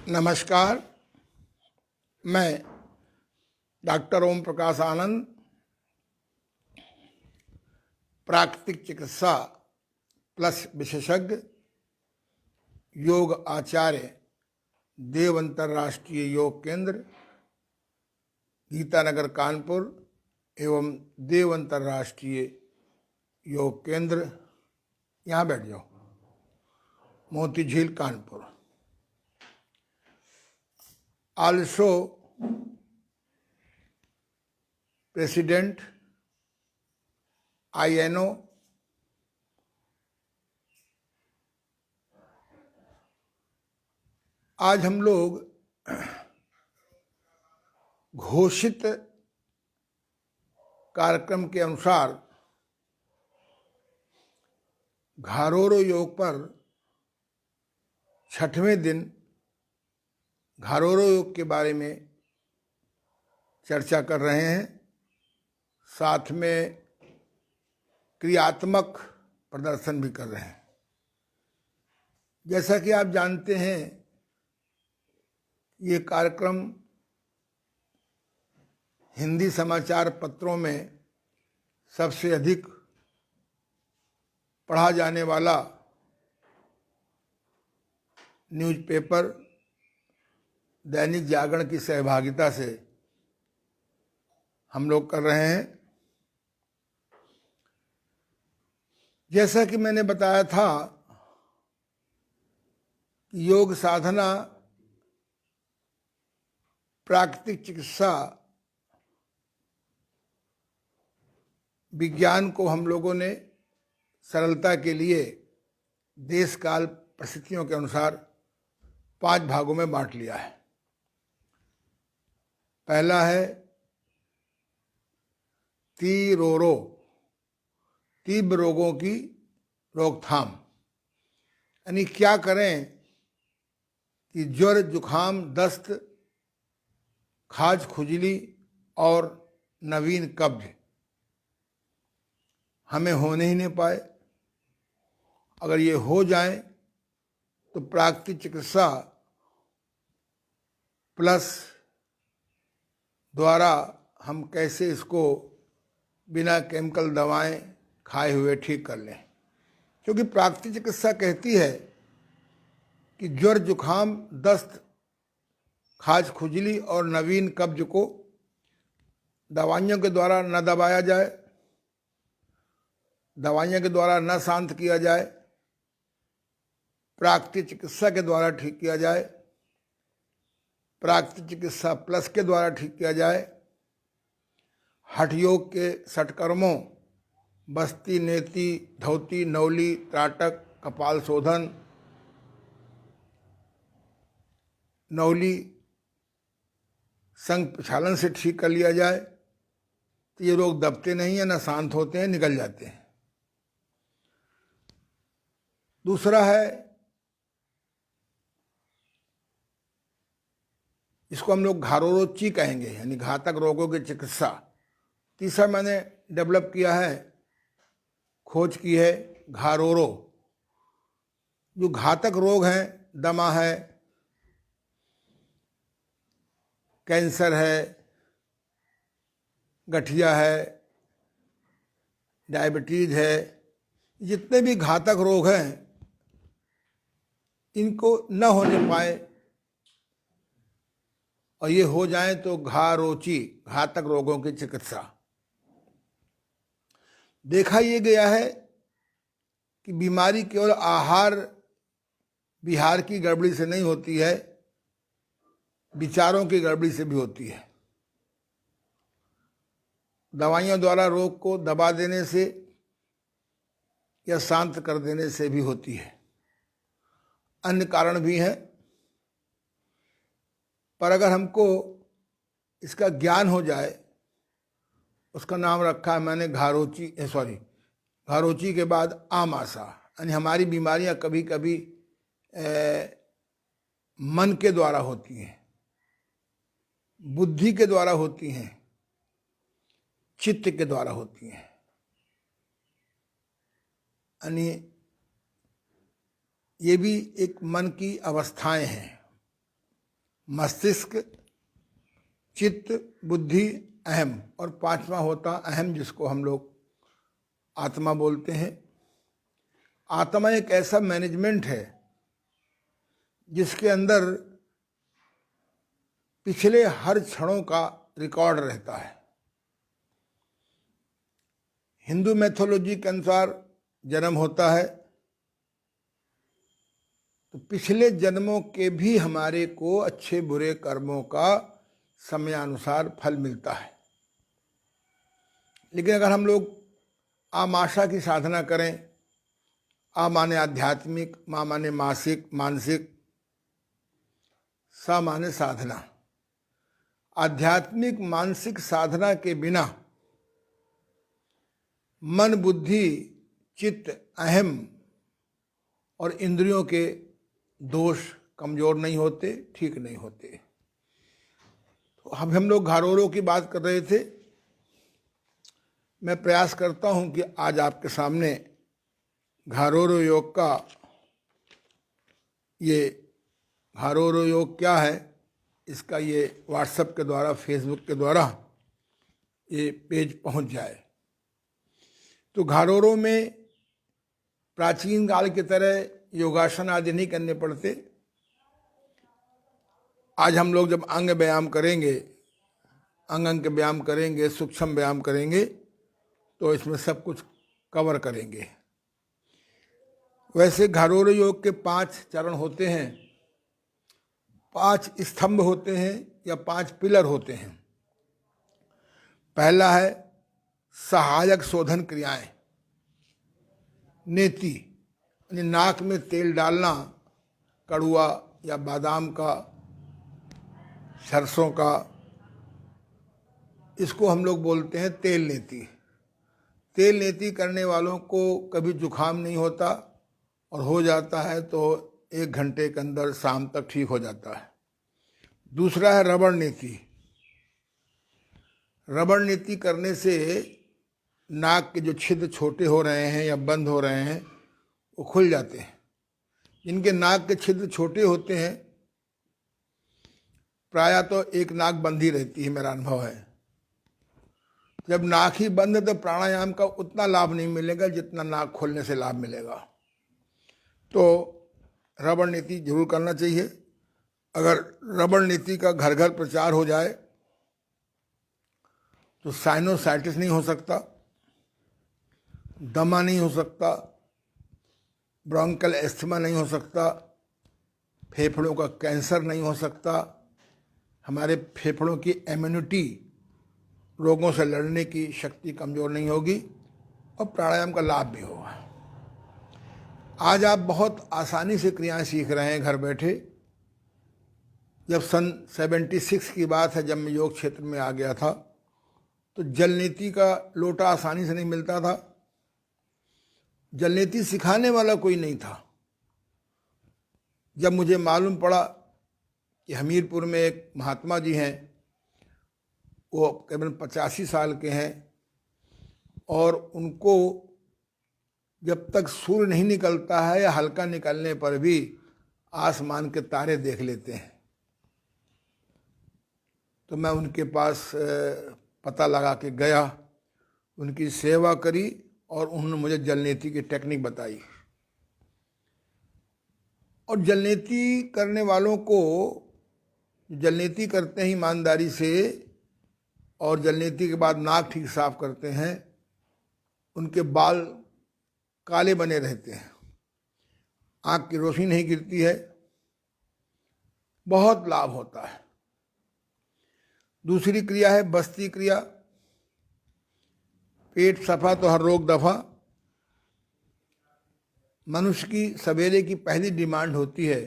नमस्कार। मैं डॉक्टर ओम प्रकाश आनंद, प्राकृतिक चिकित्सा प्लस विशेषज्ञ, योग आचार्य, देव अंतर्राष्ट्रीय योग केंद्र, गीतानगर कानपुर एवं देव अंतर्राष्ट्रीय योग केंद्र, यहाँ बैठ जाओ, मोती झील कानपुर। Also President INO, आज हम लोग घोषित कार्यक्रम के अनुसार घारोरो योग पर 6वें दिन घारोरो योग के बारे में चर्चा कर रहे हैं। साथ में क्रियात्मक प्रदर्शन भी कर रहे हैं। जैसा कि आप जानते हैं, ये कार्यक्रम हिंदी समाचार पत्रों में सबसे अधिक पढ़ा जाने वाला न्यूज़पेपर दैनिक जागरण की सहभागिता से हम लोग कर रहे हैं। जैसा कि मैंने बताया था कि योग साधना प्राकृतिक चिकित्सा विज्ञान को हम लोगों ने सरलता के लिए देश काल परिस्थितियों के अनुसार 5 भागों में बांट लिया है। पहला है तीरोरो, तीव्र रोगों की रोकथाम, यानी क्या करें कि ज्वर, जुखाम, दस्त, खाज, खुजली और नवीन कब्ज हमें होने ही नहीं पाए। अगर ये हो जाए तो प्राकृतिक चिकित्सा प्लस द्वारा हम कैसे इसको बिना केमिकल दवाएं खाए हुए ठीक कर लें। क्योंकि प्राकृतिक चिकित्सा कहती है कि ज्वर, जुखाम, दस्त, खाज, खुजली और नवीन कब्ज को दवाइयों के द्वारा न दबाया जाए, दवाइयों के द्वारा न शांत किया जाए, प्राकृतिक चिकित्सा के द्वारा ठीक किया जाए, प्राकृतिक चिकित्सा प्लस के द्वारा ठीक किया जाए। हठ योग के षटकर्मों बस्ती, नेति, धौती, नौली, त्राटक, कपाल शोधन, नौली, संग प्रक्षालन से ठीक कर लिया जाए तो ये रोग दबते नहीं हैं, न शांत होते हैं, निकल जाते हैं। दूसरा है, इसको हम लोग घारोरोची कहेंगे, यानी घातक रोगों की चिकित्सा। तीसरा मैंने डेवलप किया है, खोज की है, घारोरो। जो घातक रोग हैं, दमा है, कैंसर है, गठिया है, डायबिटीज है, जितने भी घातक रोग हैं इनको न होने पाए और ये हो जाए तो घारोची, घातक रोगों की चिकित्सा। देखा ये गया है कि बीमारी केवल आहार विहार की गड़बड़ी से नहीं होती है, विचारों की गड़बड़ी से भी होती है। दवाइयों द्वारा रोग को दबा देने से या शांत कर देने से भी होती है। अन्य कारण भी हैं, पर अगर हमको इसका ज्ञान हो जाए, उसका नाम रखा है मैंने घारोची के बाद आमाशा, यानी हमारी बीमारियां कभी कभी मन के द्वारा होती हैं, बुद्धि के द्वारा होती हैं, चित्त के द्वारा होती हैं। यानी ये भी एक मन की अवस्थाएं हैं। मस्तिष्क, चित्त, बुद्धि, अहम, और पांचवा होता अहम, जिसको हम लोग आत्मा बोलते हैं। आत्मा एक ऐसा मैनेजमेंट है जिसके अंदर पिछले हर क्षणों का रिकॉर्ड रहता है। हिंदू मैथोलॉजी के अनुसार जन्म होता है तो पिछले जन्मों के भी हमारे को अच्छे बुरे कर्मों का समयानुसार फल मिलता है। लेकिन अगर हम लोग आमाशा की साधना करें, आ माने आध्यात्मिक, मा माने मासिक मानसिक, सा माने साधना, आध्यात्मिक मानसिक साधना के बिना मन, बुद्धि, चित्त, अहम और इंद्रियों के दोष कमजोर नहीं होते, ठीक नहीं होते। तो अब हम लोग घारोरों की बात कर रहे थे। मैं प्रयास करता हूं कि आज आपके सामने घारोरो योग का, ये घारोरो योग क्या है, इसका ये व्हाट्सएप के द्वारा, फेसबुक के द्वारा ये पेज पहुंच जाए। तो घारोरो में प्राचीन काल की तरह योगासन आदि नहीं करने पड़ते। आज हम लोग जब अंग व्यायाम करेंगे, अंग के व्यायाम करेंगे, सूक्ष्म व्यायाम करेंगे, तो इसमें सब कुछ कवर करेंगे। वैसे घारोरो योग के 5 चरण होते हैं, 5 स्तंभ होते हैं या 5 पिलर होते हैं। पहला है सहायक शोधन क्रियाएं, नेति, यानी नाक में तेल डालना, कड़ुआ या बादाम का, सरसों का, इसको हम लोग बोलते हैं तेल नेति। तेल नेति करने वालों को कभी जुखाम नहीं होता, और हो जाता है तो 1 घंटे के अंदर शाम तक ठीक हो जाता है। दूसरा है रबड़ नेति। रबड़ नेति करने से नाक के जो छिद्र छोटे हो रहे हैं या बंद हो रहे हैं वो खुल जाते हैं। जिनके नाक के छिद्र छोटे होते हैं, प्रायः तो एक नाक बंद ही रहती है, मेरा अनुभव है। जब नाक ही बंद है तो प्राणायाम का उतना लाभ नहीं मिलेगा जितना नाक खोलने से लाभ मिलेगा। तो रबड़ नीति जरूर करना चाहिए। अगर रबड़ नीति का घर घर प्रचार हो जाए तो साइनोसाइटिस नहीं हो सकता, दमा नहीं हो सकता, ब्रोंकल एस्थमा नहीं हो सकता, फेफड़ों का कैंसर नहीं हो सकता, हमारे फेफड़ों की इम्यूनिटी, रोगों से लड़ने की शक्ति कमज़ोर नहीं होगी, और प्राणायाम का लाभ भी होगा। आज आप बहुत आसानी से क्रियाएं सीख रहे हैं घर बैठे। जब सन 76 की बात है, जब मैं योग क्षेत्र में आ गया था, तो जलनीति का लोटा आसानी से नहीं मिलता था। जलनीति सिखाने वाला कोई नहीं था। जब मुझे मालूम पड़ा कि हमीरपुर में एक महात्मा जी हैं, वो करीबन 85 साल के हैं, और उनको जब तक सूर्य नहीं निकलता है या हल्का निकलने पर भी आसमान के तारे देख लेते हैं, तो मैं उनके पास पता लगा के गया, उनकी सेवा करी, और उन्होंने मुझे जलनीति की टेक्निक बताई। और जलनीति करने वालों को, जलनीति करते हैं ईमानदारी से, और जलनीति के बाद नाक ठीक साफ करते हैं, उनके बाल काले बने रहते हैं, आँख की रोशनी नहीं गिरती है, बहुत लाभ होता है। दूसरी क्रिया है बस्ती क्रिया। पेट सफा तो हर रोग दफा। मनुष्य की सवेरे की पहली डिमांड होती है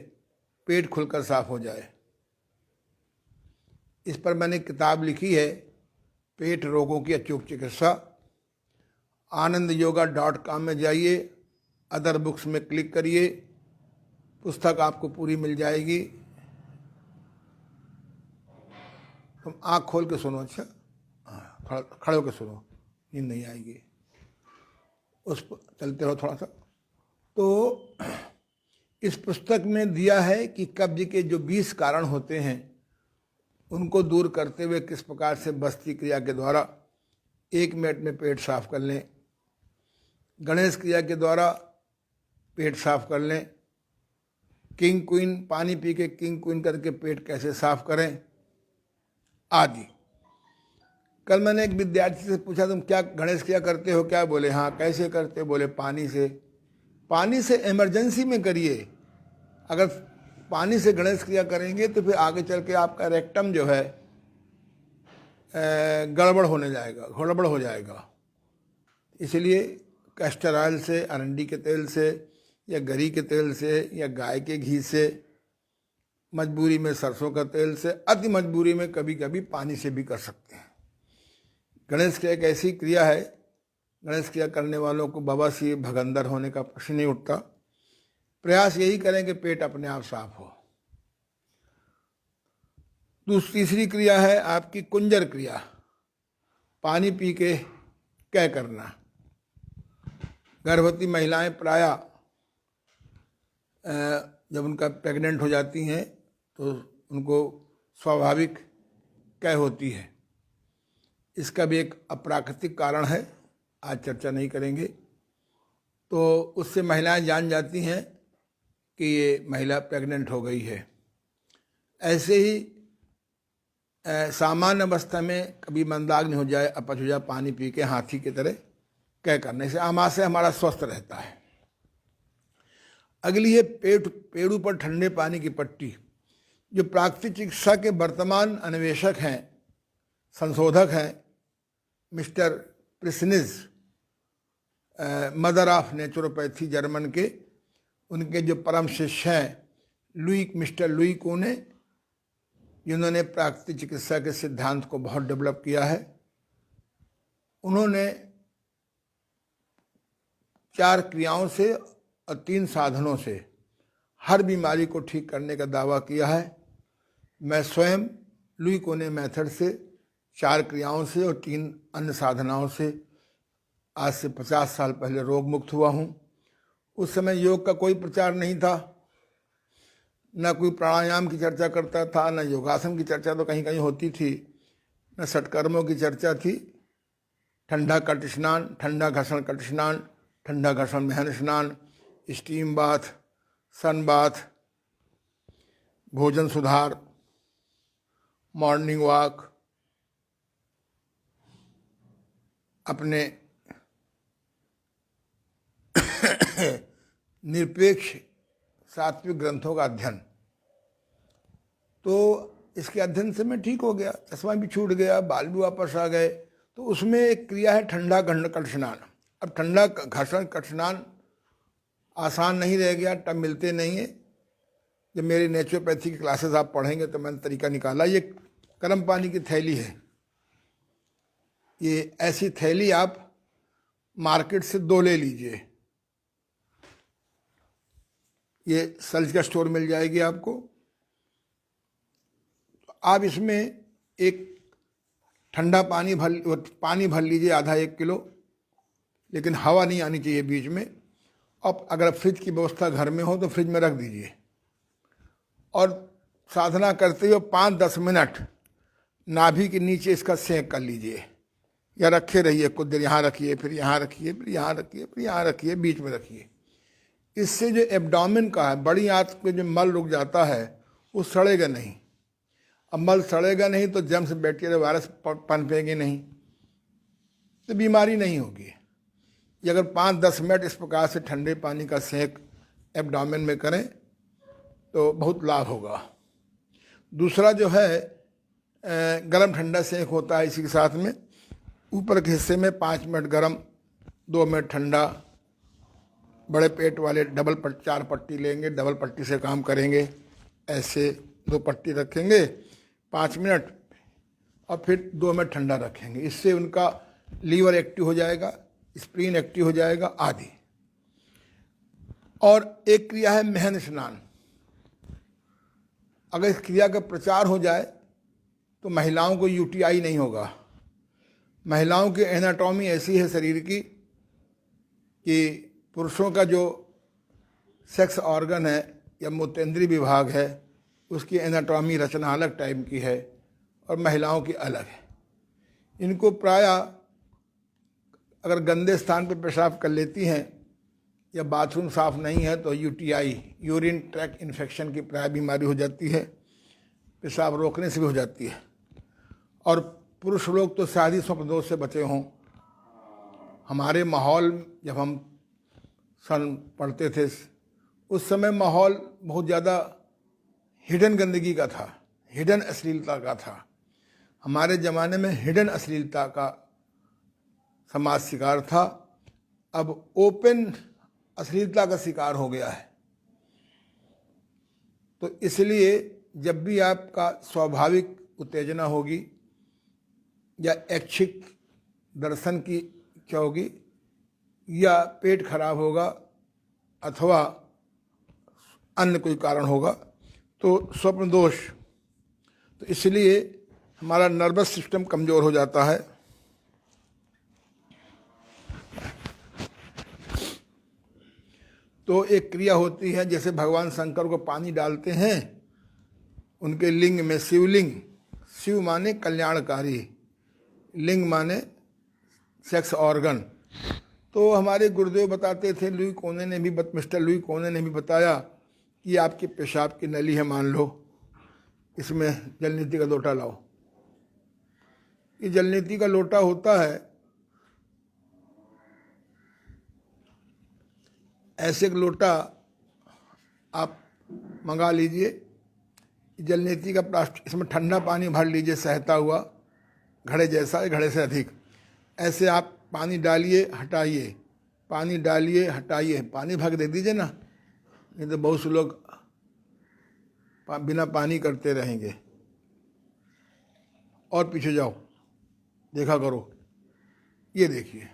पेट खुलकर साफ हो जाए। इस पर मैंने किताब लिखी है, पेट रोगों की अचूक चिकित्सा। AnandYoga.com में जाइए, अदर बुक्स में क्लिक करिए, पुस्तक आपको पूरी मिल जाएगी। तुम आँख खोल के सुनो, अच्छा, हाँ, खड़े होकर सुनो, नींद नहीं आएगी। उस पर चलते रहो थोड़ा सा। तो इस पुस्तक में दिया है कि कब्ज के जो 20 कारण होते हैं उनको दूर करते हुए किस प्रकार से बस्ती क्रिया के द्वारा 1 मिनट में पेट साफ कर लें, गणेश क्रिया के द्वारा पेट साफ कर लें, किंग क्वीन पानी पी के किंग क्वीन करके पेट कैसे साफ करें आदि। कल मैंने एक विद्यार्थी से पूछा तुम क्या गणेश क्रिया करते हो क्या? बोले हाँ। कैसे करते? बोले पानी से। पानी से इमरजेंसी में करिए। अगर पानी से गणेश क्रिया करेंगे तो फिर आगे चल के आपका रेक्टम जो है गड़बड़ हो जाएगा। इसलिए कैस्टर ऑयल से, अरंडी के तेल से या गरी के तेल से या गाय के घी से, मजबूरी में सरसों का तेल से, अति मजबूरी में कभी कभी पानी से भी कर सकते हैं। गणेश क्रिया एक ऐसी क्रिया है, गणेश क्रिया करने वालों को बवासीर भगंदर होने का प्रश्न नहीं उठता। प्रयास यही करें कि पेट अपने आप साफ हो। तीसरी क्रिया है आपकी कुंजर क्रिया, पानी पी के क्या करना। गर्भवती महिलाएं प्रायः जब उनका प्रेग्नेंट हो जाती हैं तो उनको स्वाभाविक क्या होती है, इसका भी एक अप्राकृतिक कारण है, आज चर्चा नहीं करेंगे। तो उससे महिलाएं जान जाती हैं कि ये महिला प्रेग्नेंट हो गई है। ऐसे ही सामान्य अवस्था में कभी मंदाग्नि हो जाए, अपच हो जाए, पानी पी के हाथी की तरह क्या करने से आमाशय हमारा स्वस्थ रहता है। अगली है पेड़ों पर ठंडे पानी की पट्टी। जो प्राकृतिक चिकित्सा के वर्तमान अन्वेषक हैं, संशोधक हैं, mister Priessnitz, mother of naturopathy German के, उनके जो परम शिष्य हैं मिस्टर लुई कोने, जिन्होंने प्राकृतिक चिकित्सा के सिद्धांत को बहुत डेवलप किया है, उन्होंने 4 क्रियाओं से और 3 साधनों से हर बीमारी को ठीक करने का दावा किया है। मैं स्वयं लुई कोने मेथड से 4 क्रियाओं से और 3 अन्य साधनाओं से आज से 50 साल पहले रोग मुक्त हुआ हूँ। उस समय योग का कोई प्रचार नहीं था, न कोई प्राणायाम की चर्चा करता था, न योगासन की चर्चा तो कहीं कहीं होती थी, न षटकर्मों की चर्चा थी। ठंडा कट स्नान, ठंडा घर्षण कट स्नान, ठंडा घर्षण महन स्नान, स्टीम बाथ, सन बाथ, भोजन सुधार, मॉर्निंग वॉक, अपने निरपेक्ष सात्विक ग्रंथों का अध्ययन। तो इसके अध्ययन से मैं ठीक हो गया, चश्मा भी छूट गया, बाल भी वापस आ गए। तो उसमें एक क्रिया है ठंडा कट स्नान। अब ठंडा घर्षण कट स्नान आसान नहीं रह गया, तब मिलते नहीं है। जब मेरी नेचुरोपैथी की क्लासेस आप पढ़ेंगे तो मैंने तरीका निकाला। ये गर्म पानी की थैली है, ये ऐसी थैली आप मार्केट से 2 ले लीजिए। ये सल्ज का स्टोर मिल जाएगी आपको। आप इसमें एक ठंडा पानी भर लीजिए, आधा 1 किलो, लेकिन हवा नहीं आनी चाहिए बीच में। अब अगर फ्रिज की व्यवस्था घर में हो तो फ्रिज में रख दीजिए और साधना करते हुए 5-10 मिनट नाभि के नीचे इसका सेंक कर लीजिए, या रखे रहिए कुछ देर। यहाँ रखिए, फिर यहाँ रखिए, फिर यहाँ रखिए, फिर यहाँ रखिए, बीच में रखिए। इससे जो एब्डोमेन का है, बड़ी आंत पे जो मल रुक जाता है वो सड़ेगा नहीं। अब मल सड़ेगा नहीं तो जर्म्स, बैक्टीरिया, वायरस पनपेंगे नहीं, तो बीमारी नहीं होगी। ये अगर 5-10 मिनट इस प्रकार से ठंडे पानी का सेंक एब्डोमेन में करें तो बहुत लाभ होगा। दूसरा जो है गरम ठंडा सेंक होता है इसी के साथ में। ऊपर के हिस्से में 5 मिनट गरम, 2 मिनट ठंडा। बड़े पेट वाले 4 पट्टी लेंगे, डबल पट्टी से काम करेंगे। ऐसे 2 पट्टी रखेंगे 5 मिनट और फिर 2 मिनट ठंडा रखेंगे। इससे उनका लीवर एक्टिव हो जाएगा, स्प्लीन एक्टिव हो जाएगा आदि। और एक क्रिया है महन स्नान। अगर इस क्रिया का प्रचार हो जाए तो महिलाओं को यूटीआई नहीं होगा। महिलाओं की एनाटॉमी ऐसी है शरीर की कि पुरुषों का जो सेक्स ऑर्गन है या मूत्रेंद्रीय विभाग है, उसकी एनाटॉमी रचना अलग टाइप की है और महिलाओं की अलग है। इनको प्रायः अगर गंदे स्थान पर पेशाब कर लेती हैं या बाथरूम साफ नहीं है तो यूटीआई, यूरिन ट्रैक्ट इन्फेक्शन की प्राय बीमारी हो जाती है, पेशाब रोकने से भी हो जाती है। और पुरुष लोग तो शायद ही स्वप्न दोष से बचे हों। हमारे माहौल जब हम पढ़ते थे उस समय माहौल बहुत ज़्यादा हिडन गंदगी का था, हिडन अश्लीलता का था। हमारे ज़माने में हिडन अश्लीलता का समाज शिकार था, अब ओपन अश्लीलता का शिकार हो गया है। तो इसलिए जब भी आपका स्वाभाविक उत्तेजना होगी या ऐच्छिक दर्शन की इच्छा होगी या पेट खराब होगा अथवा अन्य कोई कारण होगा तो स्वप्न दोष, तो इसलिए हमारा नर्वस सिस्टम कमज़ोर हो जाता है। तो एक क्रिया होती है, जैसे भगवान शंकर को पानी डालते हैं उनके लिंग में, शिवलिंग, शिव माने कल्याणकारी, लिंग माने सेक्स ऑर्गन। तो हमारे गुरुदेव बताते थे, मिस्टर लुई कोने ने भी बताया कि आपकी पेशाब की नली है, मान लो इसमें जलनीति का लोटा लाओ। ये जलनीति का लोटा होता है, ऐसे एक लोटा आप मंगा लीजिए, जलनीति का प्लास्टिक, इसमें ठंडा पानी भर लीजिए सहता हुआ, घड़े जैसा, घड़े से अधिक। ऐसे आप पानी डालिए हटाइए, पानी डालिए हटाइए, पानी भग दे दीजिए ना, नहीं तो बहुत से लोग बिना पानी करते रहेंगे। और पीछे जाओ, देखा करो, ये देखिए,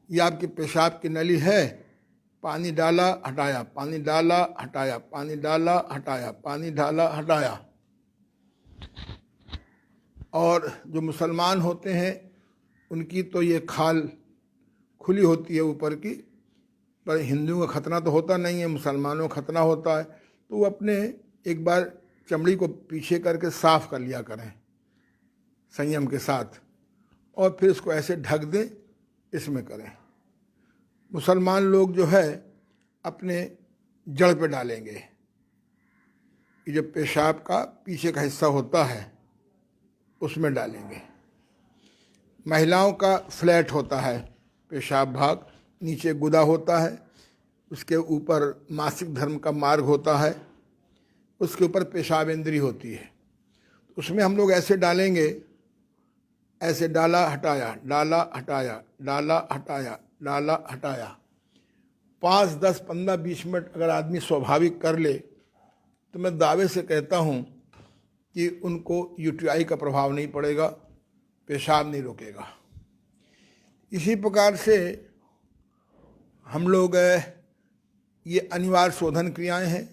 ये आपकी पेशाब की नली है। पानी डाला हटाया, पानी डाला हटाया, पानी डाला हटाया, पानी डाला हटाया। और जो मुसलमान होते हैं उनकी तो ये खाल खुली होती है ऊपर की, पर हिंदुओं का खतना तो होता नहीं है, मुसलमानों का खतना होता है। तो वो अपने एक बार चमड़ी को पीछे करके साफ कर लिया करें संयम के साथ, और फिर इसको ऐसे ढक दें, इसमें करें। मुसलमान लोग जो है अपने जड़ पे डालेंगे, ये जो पेशाब का पीछे का हिस्सा होता है उसमें डालेंगे। महिलाओं का फ्लैट होता है पेशाब भाग, नीचे गुदा होता है, उसके ऊपर मासिक धर्म का मार्ग होता है, उसके ऊपर पेशाब इंद्री होती है। उसमें हम लोग ऐसे डालेंगे, ऐसे डाला हटाया, डाला हटाया, डाला हटाया, डाला हटाया। 5, 10, 15, 20 मिनट अगर आदमी स्वाभाविक कर ले तो मैं दावे से कहता हूँ कि उनको यूटीआई का प्रभाव नहीं पड़ेगा, पेशाब नहीं रोकेगा। इसी प्रकार से हम लोग ये अनिवार्य शोधन क्रियाएं हैं।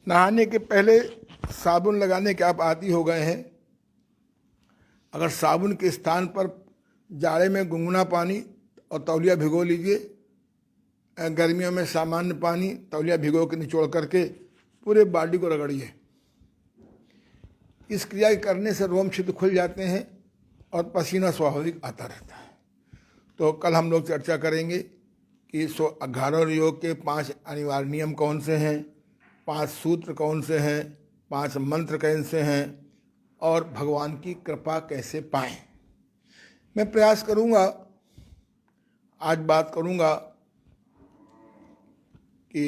नहाने के पहले साबुन लगाने के आप आदी हो गए हैं। अगर साबुन के स्थान पर जाड़े में गुनगुना पानी और तौलिया भिगो लीजिए, गर्मियों में सामान्य पानी तौलिया भिगो के निचोड़ करके पूरे बॉडी को रगड़िए। इस क्रिया के करने से रोम छिद्र खुल जाते हैं और पसीना स्वाभाविक आता रहता है। तो कल हम लोग चर्चा करेंगे कि 11 योग के 5 अनिवार्य नियम कौन से हैं, 5 सूत्र कौन से हैं, 5 मंत्र कौन से हैं और भगवान की कृपा कैसे पाएं। मैं प्रयास करूंगा, आज बात करूंगा कि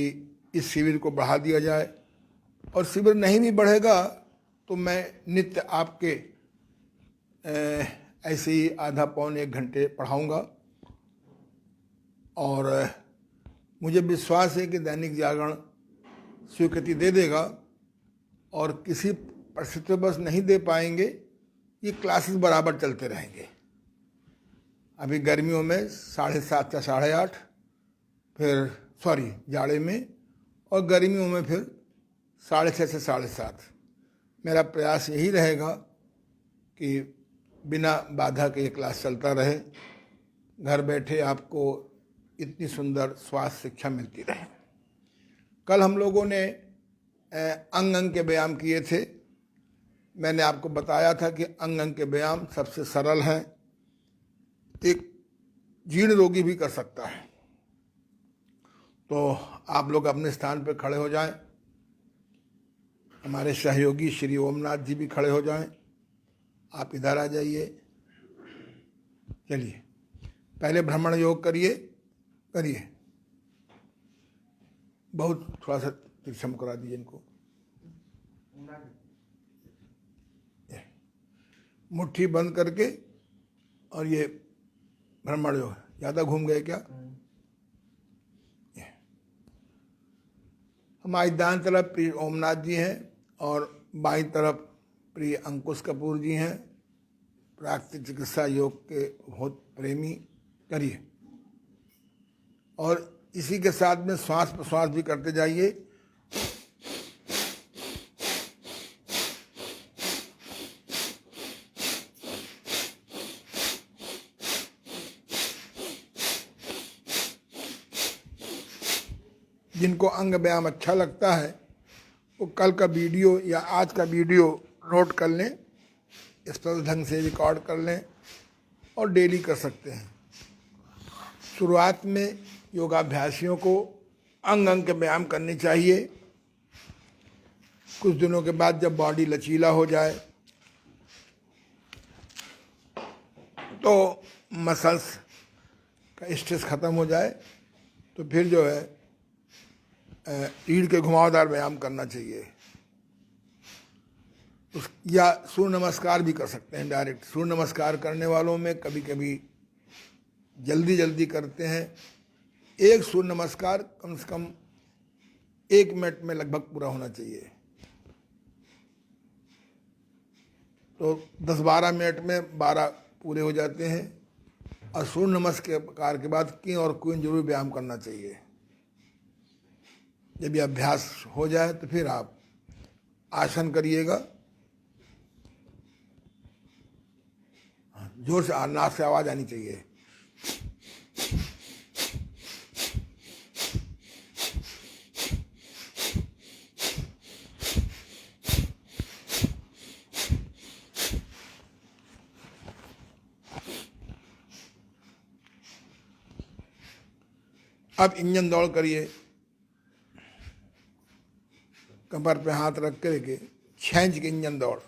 इस शिविर को बढ़ा दिया जाए, और शिविर नहीं भी बढ़ेगा तो मैं नित्य आपके ऐसे ही आधा पौन 1 घंटे पढ़ाऊंगा। और मुझे विश्वास है कि दैनिक जागरण स्वीकृति दे देगा, और किसी परिस्थिति बस नहीं दे पाएंगे, ये क्लासेस बराबर चलते रहेंगे। अभी गर्मियों में 7:30 या 8:30, फिर जाड़े में, और गर्मियों में फिर 6:30 से 7:30। मेरा प्रयास यही रहेगा कि बिना बाधा के ये क्लास चलता रहे। घर बैठे आपको इतनी सुंदर स्वास्थ्य शिक्षा मिलती रहे। कल हम लोगों ने अंग अंग के व्यायाम किए थे। मैंने आपको बताया था कि अंग अंग के व्यायाम सबसे सरल हैं, एक जीर्ण रोगी भी कर सकता है। तो आप लोग अपने स्थान पर खड़े हो जाएं, हमारे सहयोगी श्री ओमनाथ जी भी खड़े हो जाएं, आप इधर आ जाइए। चलिए पहले भ्रमण योग करिए, बहुत थोड़ा सा तिरछम करा दीजिए इनको। मुट्ठी बंद करके, और ये भ्रमण योग। ज़्यादा घूम गए क्या? हमारी दाएं तरफ प्रिय ओमनाथ जी हैं और बाईं तरफ प्रिय अंकुश कपूर जी हैं, प्राकृतिक चिकित्सा योग के बहुत प्रेमी। करिए, और इसी के साथ में श्वास प्रश्वास भी करते जाइए। जिनको अंग व्यायाम अच्छा लगता है वो कल का वीडियो या आज का वीडियो नोट कर लें, स्पष्ट ढंग से रिकॉर्ड कर लें और डेली कर सकते हैं। शुरुआत में योगाभ्यासियों को अंग अंग के व्यायाम करने चाहिए। कुछ दिनों के बाद जब बॉडी लचीला हो जाए तो मसल्स का स्ट्रेस ख़त्म हो जाए तो फिर जो है रीढ़ के घुमावदार व्यायाम करना चाहिए। या सूर्य नमस्कार भी कर सकते हैं डायरेक्ट। सूर्य नमस्कार करने वालों में कभी कभी जल्दी करते हैं। एक सूर्य नमस्कार कम से कम 1 मिनट में लगभग पूरा होना चाहिए। तो 10-12 मिनट में 12 पूरे हो जाते हैं। और सूर्य नमस्कार के बाद किं और क्वीन जरूर व्यायाम करना चाहिए। जब ये अभ्यास हो जाए तो फिर आप आसन करिएगा। जोर से नाक से आवाज आनी चाहिए। अब इंजन दौड़ करिए। कमर पे हाथ रख करके खींच के इंजन दौड़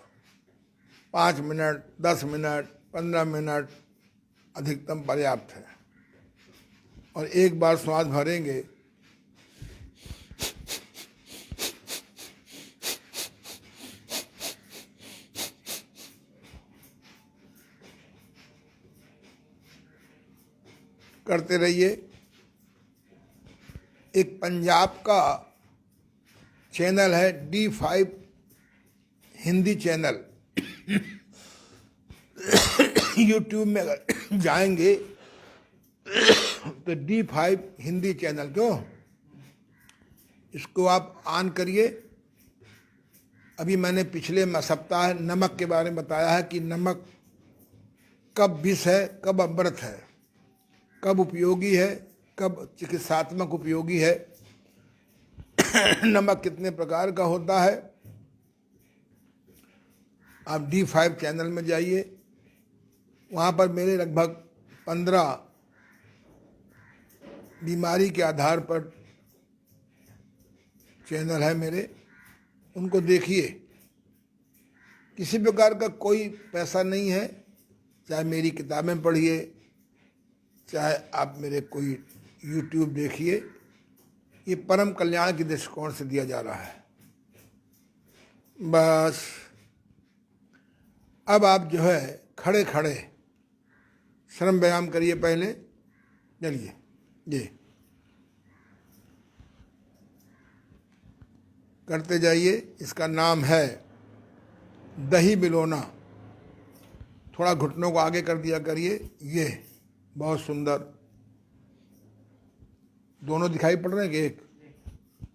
5 मिनट, 10 मिनट, 15 मिनट अधिकतम पर्याप्त है। और एक बार श्वास भरेंगे करते रहिए। एक पंजाब का चैनल है D5 हिंदी चैनल। यूट्यूब में अगर जाएंगे तो D5 हिंदी चैनल, क्यों, इसको आप ऑन करिए। अभी मैंने पिछले सप्ताह नमक के बारे में बताया है कि नमक कब विष है, कब अमृत है, कब उपयोगी है, कब चिकित्सात्मक उपयोगी है। नमक कितने प्रकार का होता है। आप D5 चैनल में जाइए, वहाँ पर मेरे लगभग 15 बीमारी के आधार पर चैनल है मेरे, उनको देखिए। किसी प्रकार का कोई पैसा नहीं है। चाहे मेरी किताबें पढ़िए, चाहे आप मेरे कोई YouTube देखिए, ये परम कल्याण के दृष्टिकोण से दिया जा रहा है। बस अब आप जो है खड़े खड़े श्रम व्यायाम करिए पहले। चलिए ये करते जाइए। इसका नाम है दही बिलोना। थोड़ा घुटनों को आगे कर दिया करिए। ये बहुत सुंदर, दोनों दिखाई पड़ रहे हैं कि एक?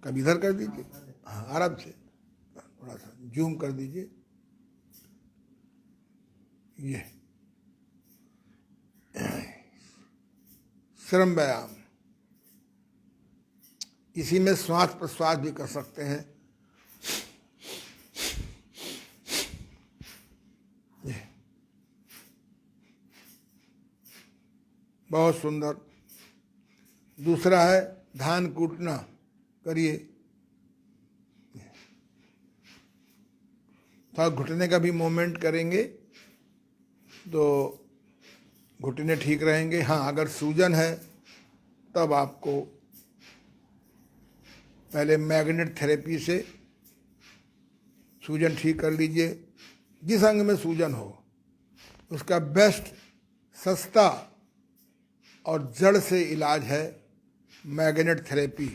कभी इधर कर दीजिए, हाँ आराम से, थोड़ा सा जूम कर दीजिए। ये श्रम व्यायाम इसी में श्वास प्रश्वास भी कर सकते हैं। ये बहुत सुंदर। दूसरा है धान कूटना, करिए। थोड़ा घुटने का भी मूवमेंट करेंगे तो घुटने ठीक रहेंगे। हाँ, अगर सूजन है तब आपको पहले मैग्नेट थेरेपी से सूजन ठीक कर लीजिए। जिस अंग में सूजन हो उसका बेस्ट, सस्ता और जड़ से इलाज है मैग्नेट थेरेपी।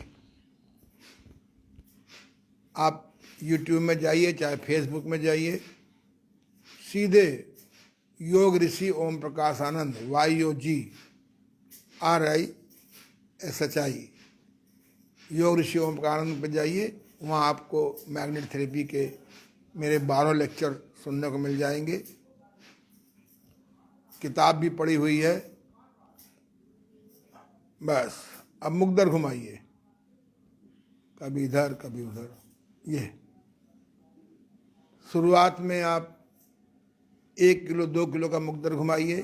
आप यूट्यूब में जाइए चाहे फेसबुक में जाइए, सीधे योग ऋषि ओम प्रकाश आनंद YOGRISHI योग ऋषि ओम प्रकाश आनंद पर जाइए। वहाँ आपको मैग्नेट थेरेपी के मेरे 12 लेक्चर सुनने को मिल जाएंगे। किताब भी पड़ी हुई है। बस अब मुकदर घुमाइए, कभी इधर कभी उधर। ये शुरुआत में आप 1 किलो 2 किलो का मुकदर घुमाइए,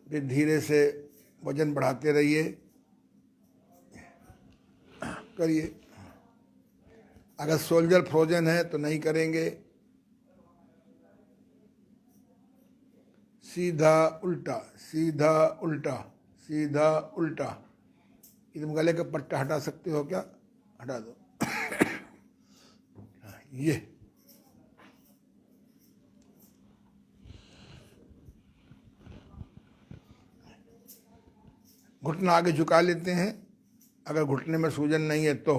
फिर धीरे से वजन बढ़ाते रहिए, करिए। अगर शोल्डर फ्रोजन है तो नहीं करेंगे। सीधा उल्टा, सीधा उल्टा, सीधा उल्टा। तुम गले का पट्टा हटा सकते हो क्या? हटा दो। ये घुटना आगे झुका लेते हैं। अगर घुटने में सूजन नहीं है तो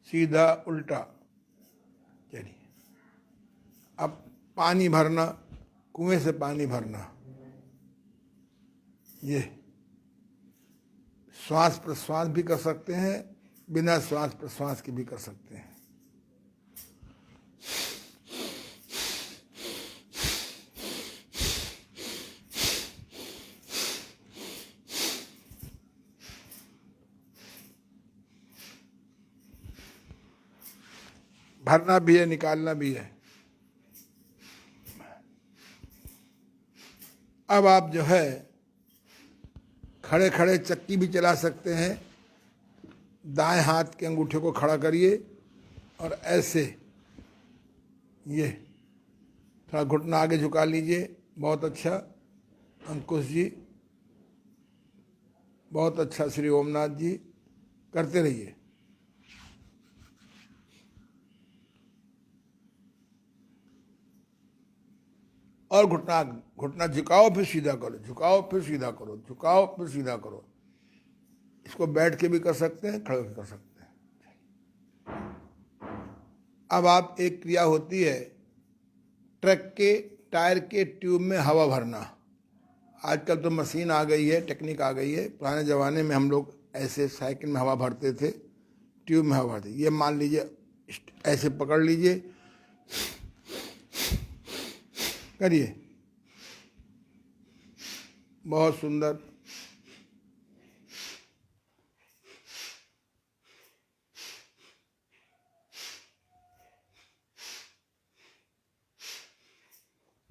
सीधा उल्टा। चलिए, अब पानी भरना, कुएं से पानी भरना। ये श्वास प्रश्वास भी कर सकते हैं, बिना श्वास प्रश्वास के भी कर सकते हैं। भरना भी है, निकालना भी है। अब आप जो है खड़े खड़े चक्की भी चला सकते हैं। दाएं हाथ के अंगूठे को खड़ा करिए और ऐसे ये थोड़ा घुटना आगे झुका लीजिए। बहुत अच्छा अंकुश जी, बहुत अच्छा श्री ओमनाथ जी, करते रहिए। और घुटना घुटना झुकाओ फिर सीधा करो, झुकाओ फिर सीधा करो, झुकाओ फिर सीधा करो। इसको बैठ के भी कर सकते हैं, खड़े होकर कर सकते हैं। अब आप एक क्रिया होती है ट्रक के टायर के ट्यूब में हवा भरना। आजकल तो मशीन आ गई है, टेक्निक आ गई है। पुराने ज़माने में हम लोग ऐसे साइकिल में हवा भरते थे, ट्यूब में हवा भरते। ये मान लीजिए ऐसे पकड़ लीजिए, करिए। बहुत सुंदर।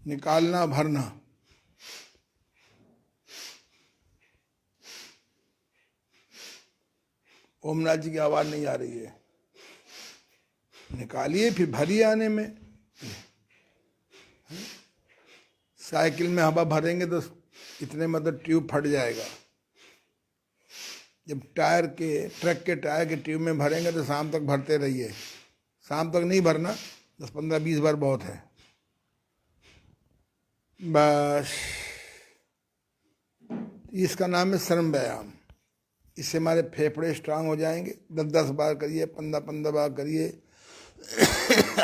निकालना, भरना। ओमनाथ जी की आवाज नहीं आ रही है। निकालिए फिर भरिए आने में। साइकिल में हवा भरेंगे तो इतने मतलब ट्यूब फट जाएगा। जब ट्रक के टायर के ट्यूब में भरेंगे तो शाम तक भरते रहिए। शाम तक नहीं भरना, 10 15 20 बार बहुत है। बस इसका नाम है श्रम व्यायाम। इससे हमारे फेफड़े स्ट्रांग हो जाएंगे। 10 बार करिए, 15 बार करिए।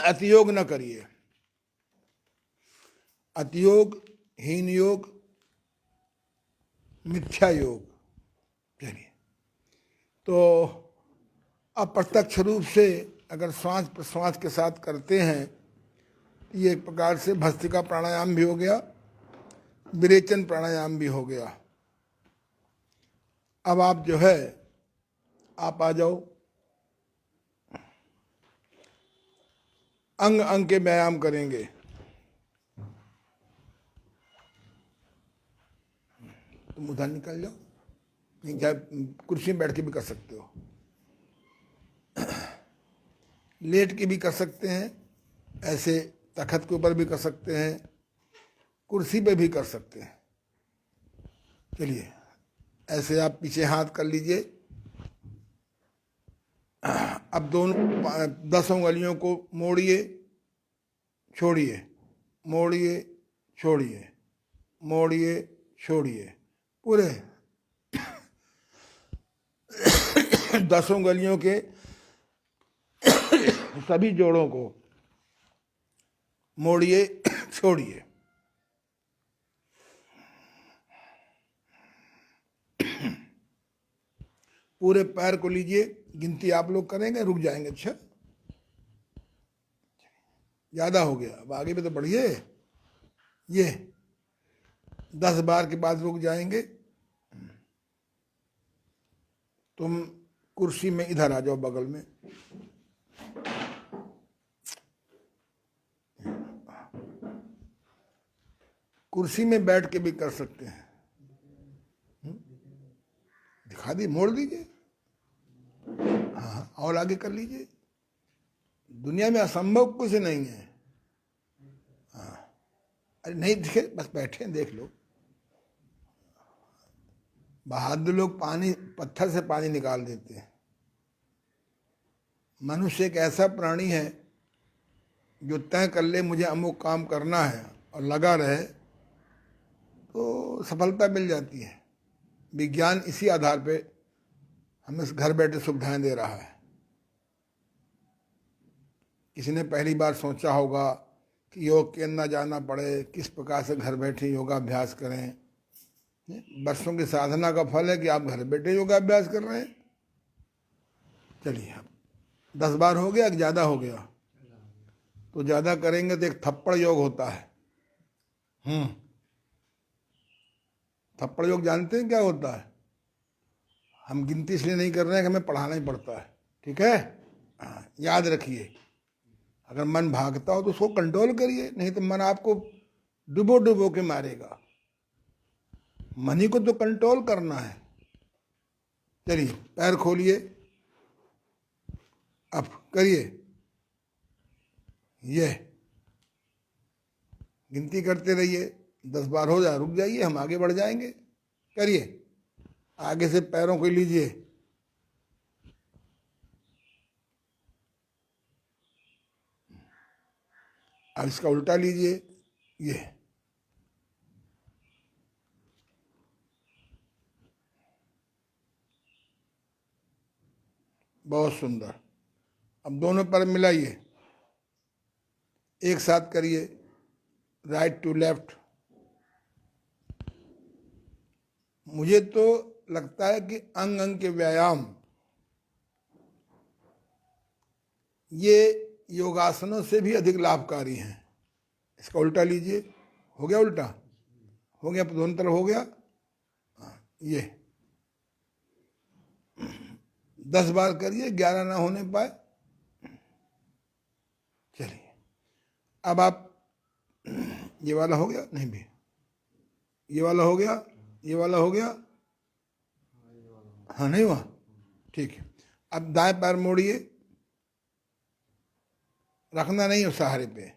अतियोग न करिए। अतियोग, हीन योग, मिथ्या योग। चलिए, तो अप्रत्यक्ष रूप से अगर श्वास प्रश्वास के साथ करते हैं तो ये एक प्रकार से भस्त्रिका प्राणायाम भी हो गया, विरेचन प्राणायाम भी हो गया। अब आप जो है आप आ जाओ। अंग अंग के व्यायाम करेंगे। तुम उधर निकल जाओ, नहीं चाहे कुर्सी में बैठ के भी कर सकते हो, लेट के भी कर सकते हैं, ऐसे तखत के ऊपर भी कर सकते हैं, कुर्सी पे भी कर सकते हैं। चलिए, ऐसे आप पीछे हाथ कर लीजिए। अब दोनों 10 उंगलियों को मोड़िए, छोड़िए, मोड़िए, छोड़िए, मोड़िए, छोड़िए, पूरे 10 उंगलियों के सभी जोड़ों को मोड़िए, छोड़िए। पूरे पैर को लीजिए, गिनती आप लोग करेंगे, रुक जाएंगे। अच्छा, ज्यादा हो गया, अब आगे भी तो बढ़िए। ये 10 बार के बाद रुक जाएंगे। तुम कुर्सी में इधर आ जाओ, बगल में। कुर्सी में बैठ के भी कर सकते हैं। दिखा दी, मोड़ दीजिए। हाँ, और आगे कर लीजिए। दुनिया में असंभव कुछ नहीं है। हाँ, अरे नहीं दिखे, बस बैठे देख लो। बहादुर लोग पानी, पत्थर से पानी निकाल देते हैं। मनुष्य एक ऐसा प्राणी है जो तय कर ले मुझे अमुक काम करना है और लगा रहे तो सफलता मिल जाती है। विज्ञान इसी आधार पे हमें घर बैठे सुविधाएं दे रहा है। किसी ने पहली बार सोचा होगा कि योग केंद्र न जाना पड़े, किस प्रकार से घर बैठे योगाभ्यास करें। वर्षों की साधना का फल है कि आप घर बैठे योगाभ्यास कर रहे हैं। चलिए, अब 10 बार हो गया कि ज़्यादा हो गया? तो ज़्यादा करेंगे तो एक थप्पड़ योग होता है। थप्पड़ योग जानते हैं क्या होता है? हम गिनती इसलिए नहीं कर रहे हैं कि हमें पढ़ाना ही पड़ता है, ठीक है? हाँ, याद रखिए, अगर मन भागता हो तो उसको कंट्रोल करिए, नहीं तो मन आपको डुबो डुबो के मारेगा। मन ही को तो कंट्रोल करना है। चलिए, पैर खोलिए, अब करिए। ये गिनती करते रहिए, 10 बार हो जाए रुक जाइए, हम आगे बढ़ जाएंगे। करिए, आगे से पैरों को लीजिए, अब इसका उल्टा लीजिए। ये बहुत सुंदर। अब दोनों पैर मिलाइए, एक साथ करिए, राइट टू लेफ्ट। मुझे तो लगता है कि अंग अंग के व्यायाम ये योगासनों से भी अधिक लाभकारी हैं। इसका उल्टा लीजिए, हो गया उल्टा, हो गया, दोनों तरफ हो गया। ये 10 बार करिए, 11 ना होने पाए। चलिए, अब आप ये वाला हो गया, नहीं भी ये वाला हो गया, ये वाला हो गया। हाँ, नहीं हुआ, ठीक है। अब दाएं पैर मोड़िए, रखना नहीं हो सहारे पे,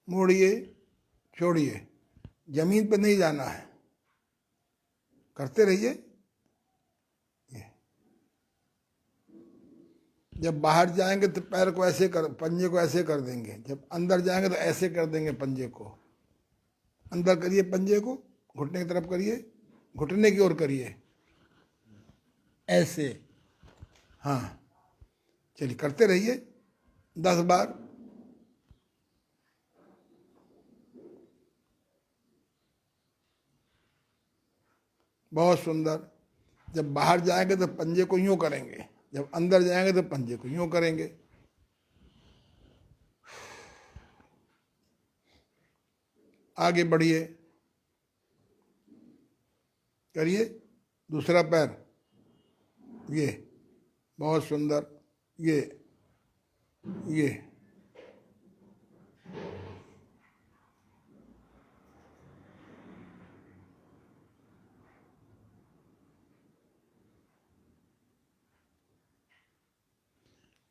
मोड़िए, छोड़िए, जमीन पे नहीं जाना है, करते रहिए। जब बाहर जाएंगे तो पैर को ऐसे कर, पंजे को ऐसे कर देंगे। जब अंदर जाएंगे तो ऐसे कर देंगे, पंजे को अंदर करिए, पंजे को घुटने की तरफ करिए, घुटने की ओर करिए, ऐसे। हाँ, चलिए करते रहिए 10 बार। बहुत सुंदर। जब बाहर जाएंगे तो पंजे को यूं करेंगे, जब अंदर जाएंगे तो पंजे को यूं करेंगे। आगे बढ़िए, करिए। दूसरा पैर, ये बहुत सुंदर। ये ये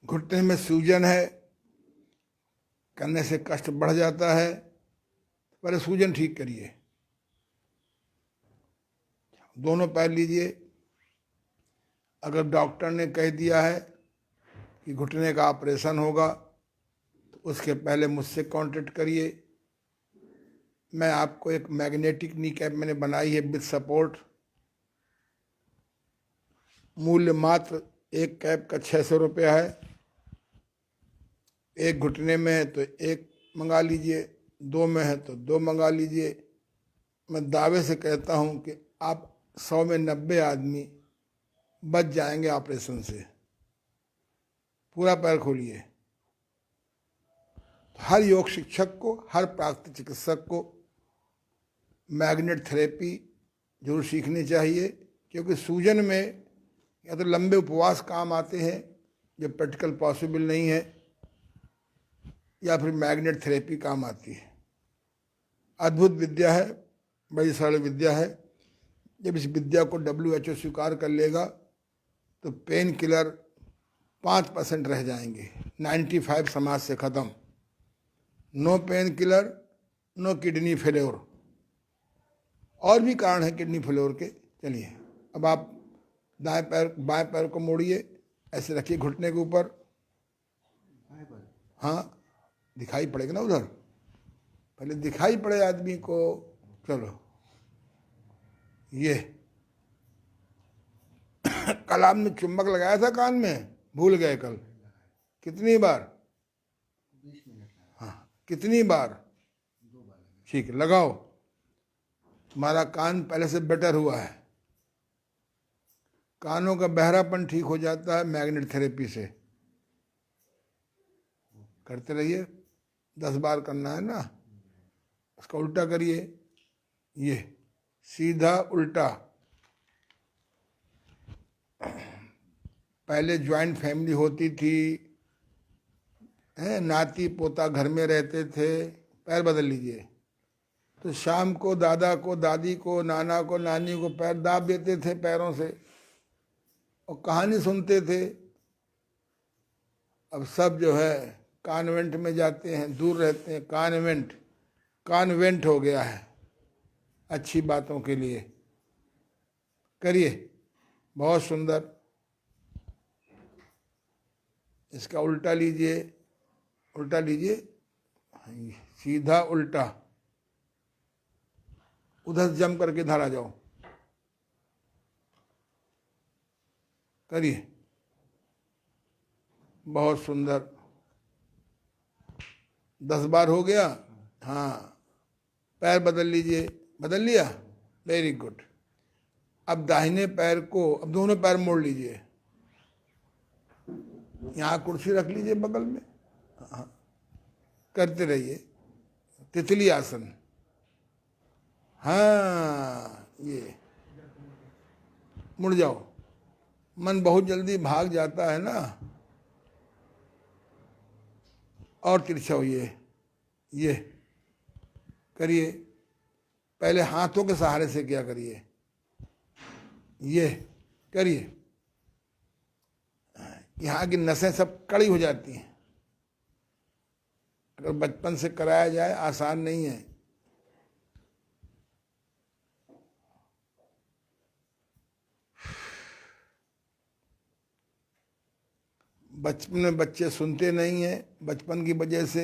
घुटने में सूजन है, करने से कष्ट बढ़ जाता है, पर सूजन ठीक करिए। दोनों पैर लीजिए। अगर डॉक्टर ने कह दिया है कि घुटने का ऑपरेशन होगा तो उसके पहले मुझसे कांटेक्ट करिए। मैं आपको एक मैग्नेटिक नी कैप मैंने बनाई है विद सपोर्ट। मूल्य मात्र एक कैप का 600 रुपया है। एक घुटने में है तो एक मंगा लीजिए, दो में है तो दो मंगा लीजिए। मैं दावे से कहता हूं कि आप 100 में 90 आदमी बच जाएंगे ऑपरेशन से। पूरा पैर खोलिए। हर योग शिक्षक को, हर प्राकृतिक चिकित्सक को मैग्नेट थेरेपी जरूर सीखनी चाहिए, क्योंकि सूजन में या तो लंबे उपवास काम आते हैं जो प्रैक्टिकल पॉसिबल नहीं है, या फिर मैग्नेट थेरेपी काम आती है। अद्भुत विद्या है, बड़ी सरल विद्या है। जब इस विद्या को WHO स्वीकार कर लेगा तो पेन किलर 5% रह जाएंगे, 95 समाज से खत्म। No pain killer, no kidney failure. और भी कारण है किडनी फेल्योर के। चलिए अब आप बाएं पैर को मोड़िए, ऐसे रखिए घुटने के ऊपर। हाँ, दिखाई पड़ेगा ना उधर, पहले दिखाई पड़े आदमी को। चलो, ये कल आपने चुंबक लगाया था कान में, भूल गए कल? कितनी बार? 20 मिनट। हाँ, कितनी बार? 2 बार। ठीक है, लगाओ। तुम्हारा कान पहले से बेटर हुआ है। कानों का बहरापन ठीक हो जाता है मैग्नेट थेरेपी से। करते रहिए, 10 बार करना है ना। उसका उल्टा करिए, ये सीधा उल्टा। पहले ज्वाइंट फैमिली होती थी, नाती पोता घर में रहते थे। पैर बदल लीजिए। तो शाम को दादा को, दादी को, नाना को, नानी को पैर दाब देते थे पैरों से और कहानी सुनते थे। अब सब जो है कॉन्वेंट में जाते हैं, दूर रहते हैं। कॉन्वेंट हो गया है अच्छी बातों के लिए। करिए, बहुत सुंदर। इसका उल्टा लीजिए, उल्टा लीजिए, सीधा उल्टा। उधर से जम करके इधर आ जाओ। करिए, बहुत सुंदर। 10 बार हो गया। हाँ, पैर बदल लीजिए। बदल लिया, वेरी गुड। अब दाहिने पैर को, अब दोनों पैर मोड़ लीजिए। यहाँ कुर्सी रख लीजिए बगल में। हाँ, करते रहिए, तितली आसन। हाँ, ये मुड़ जाओ। मन बहुत जल्दी भाग जाता है ना। और तिरछा होइए, ये करिए। पहले हाथों के सहारे से क्या करिए, ये करिए। यहाँ की नसें सब कड़ी हो जाती हैं। अगर बचपन से कराया जाए, आसान नहीं है। बचपन में बच्चे सुनते नहीं हैं, बचपन की वजह से।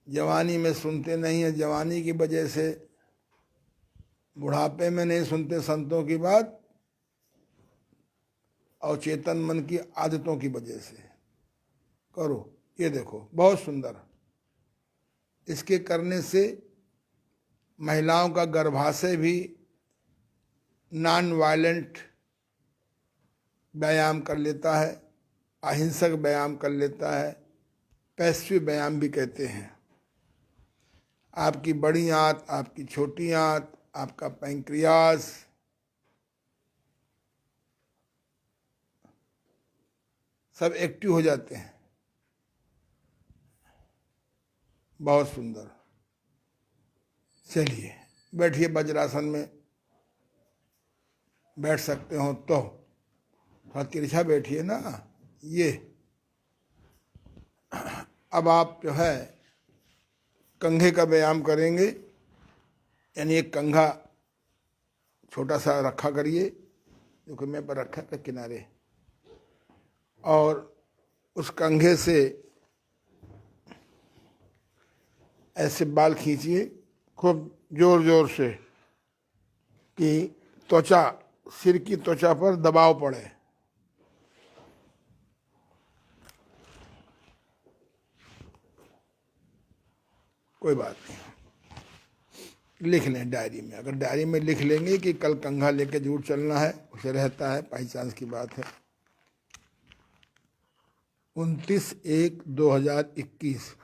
जवानी में सुनते नहीं है, जवानी की वजह से। बुढ़ापे में नहीं सुनते संतों की बात, और चेतन मन की आदतों की वजह से। करो, ये देखो, बहुत सुंदर। इसके करने से महिलाओं का गर्भाशय भी नॉन वायलेंट व्यायाम कर लेता है, अहिंसक व्यायाम कर लेता है। पैसिव व्यायाम भी कहते हैं। आपकी बड़ी आंत, आपकी छोटी आंत, आपका पैंक्रियास, सब एक्टिव हो जाते हैं। बहुत सुंदर। चलिए बैठिए, वज्रासन में बैठ सकते हो तो थोड़ा तिरछा बैठिए ना। ये अब आप जो है कंघे का व्यायाम करेंगे, यानी एक कंघा छोटा सा रखा करिए, जो कि मैं पर रखा था किनारे, और उस कंघे से ऐसे बाल खींचिए खूब जोर जोर से कि त्वचा, सिर की त्वचा पर दबाव पड़े। कोई बात नहीं, लिख लें डायरी में। अगर डायरी में लिख लेंगे कि कल कंघा लेके जरूर चलना है, उसे रहता है, बाई चांस की बात है। 29/1/2021